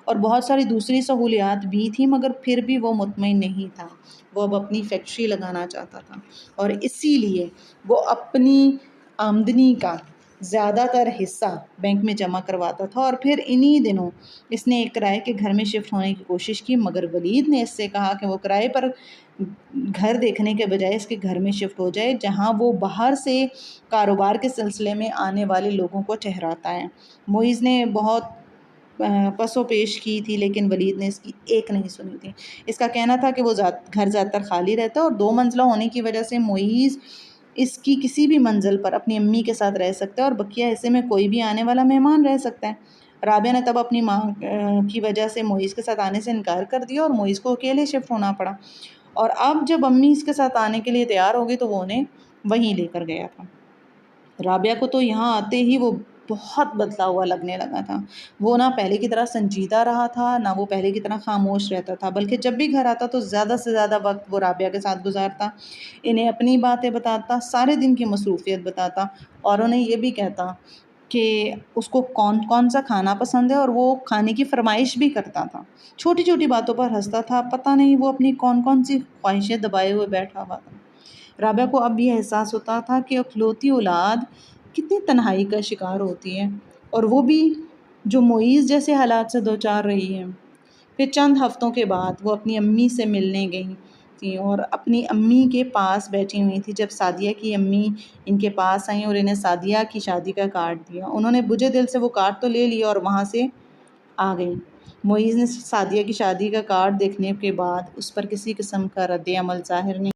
اور بہت ساری دوسری سہولیات بھی تھیں، مگر پھر بھی وہ مطمئن نہیں تھا۔ وہ اب اپنی فیکٹری لگانا چاہتا تھا، اور اسی لیے وہ اپنی آمدنی کا زیادہ تر حصہ بینک میں جمع کرواتا تھا، اور پھر انہی دنوں اس نے ایک کرائے کے گھر میں شفٹ ہونے کی کوشش کی، مگر ولید نے اس سے کہا کہ وہ کرائے پر گھر دیکھنے کے بجائے اس کے گھر میں شفٹ ہو جائے جہاں وہ باہر سے کاروبار کے سلسلے میں آنے والے لوگوں کو ٹھہراتا ہے۔ معیز نے بہت پس و پیش کی تھی، لیکن ولید نے اس کی ایک نہیں سنی تھی۔ اس کا کہنا تھا کہ وہ گھر زیادہ تر خالی رہتا ہے، اور 2 منزلہ ہونے کی وجہ سے معیز اس کی کسی بھی منزل پر اپنی امی کے ساتھ رہ سکتا ہے، اور بقیہ حصے میں کوئی بھی آنے والا مہمان رہ سکتا ہے۔ رابعہ نے تب اپنی ماں کی وجہ سے معیز کے ساتھ آنے سے انکار کر دیا، اور معیز کو اکیلے شفٹ ہونا پڑا، اور اب جب امی اس کے ساتھ آنے کے لیے تیار ہو گئی تو وہ انہیں وہیں لے کر گیا تھا۔ رابعہ کو تو یہاں آتے ہی وہ بہت بدلا ہوا لگنے لگا تھا۔ وہ نہ پہلے کی طرح سنجیدہ رہا تھا، نہ وہ پہلے کی طرح خاموش رہتا تھا، بلکہ جب بھی گھر آتا تو زیادہ سے زیادہ وقت وہ رابعہ کے ساتھ گزارتا، انہیں اپنی باتیں بتاتا، سارے دن کی مصروفیت بتاتا، اور انہیں یہ بھی کہتا کہ اس کو کون کون سا کھانا پسند ہے، اور وہ کھانے کی فرمائش بھی کرتا تھا۔ چھوٹی چھوٹی باتوں پر ہنستا تھا، پتہ نہیں وہ اپنی کون کون سی خواہشیں دبائے ہوئے بیٹھا ہوا تھا۔ رابعہ کو اب یہ احساس ہوتا تھا کہ اکلوتی اولاد کتنی تنہائی کا شکار ہوتی ہے، اور وہ بھی جو معیز جیسے حالات سے دوچار رہی ہے۔ پھر چند ہفتوں کے بعد وہ اپنی امی سے ملنے گئی تھیں، اور اپنی امی کے پاس بیٹھی ہوئی تھی جب سعدیہ کی امی ان کے پاس آئیں اور انہیں سعدیہ کی شادی کا کارڈ دیا۔ انہوں نے بجھے دل سے وہ کارڈ تو لے لیا اور وہاں سے آ گئیں۔ معیز نے سعدیہ کی شادی کا کارڈ دیکھنے کے بعد اس پر کسی قسم کا رد عمل ظاہر نہیں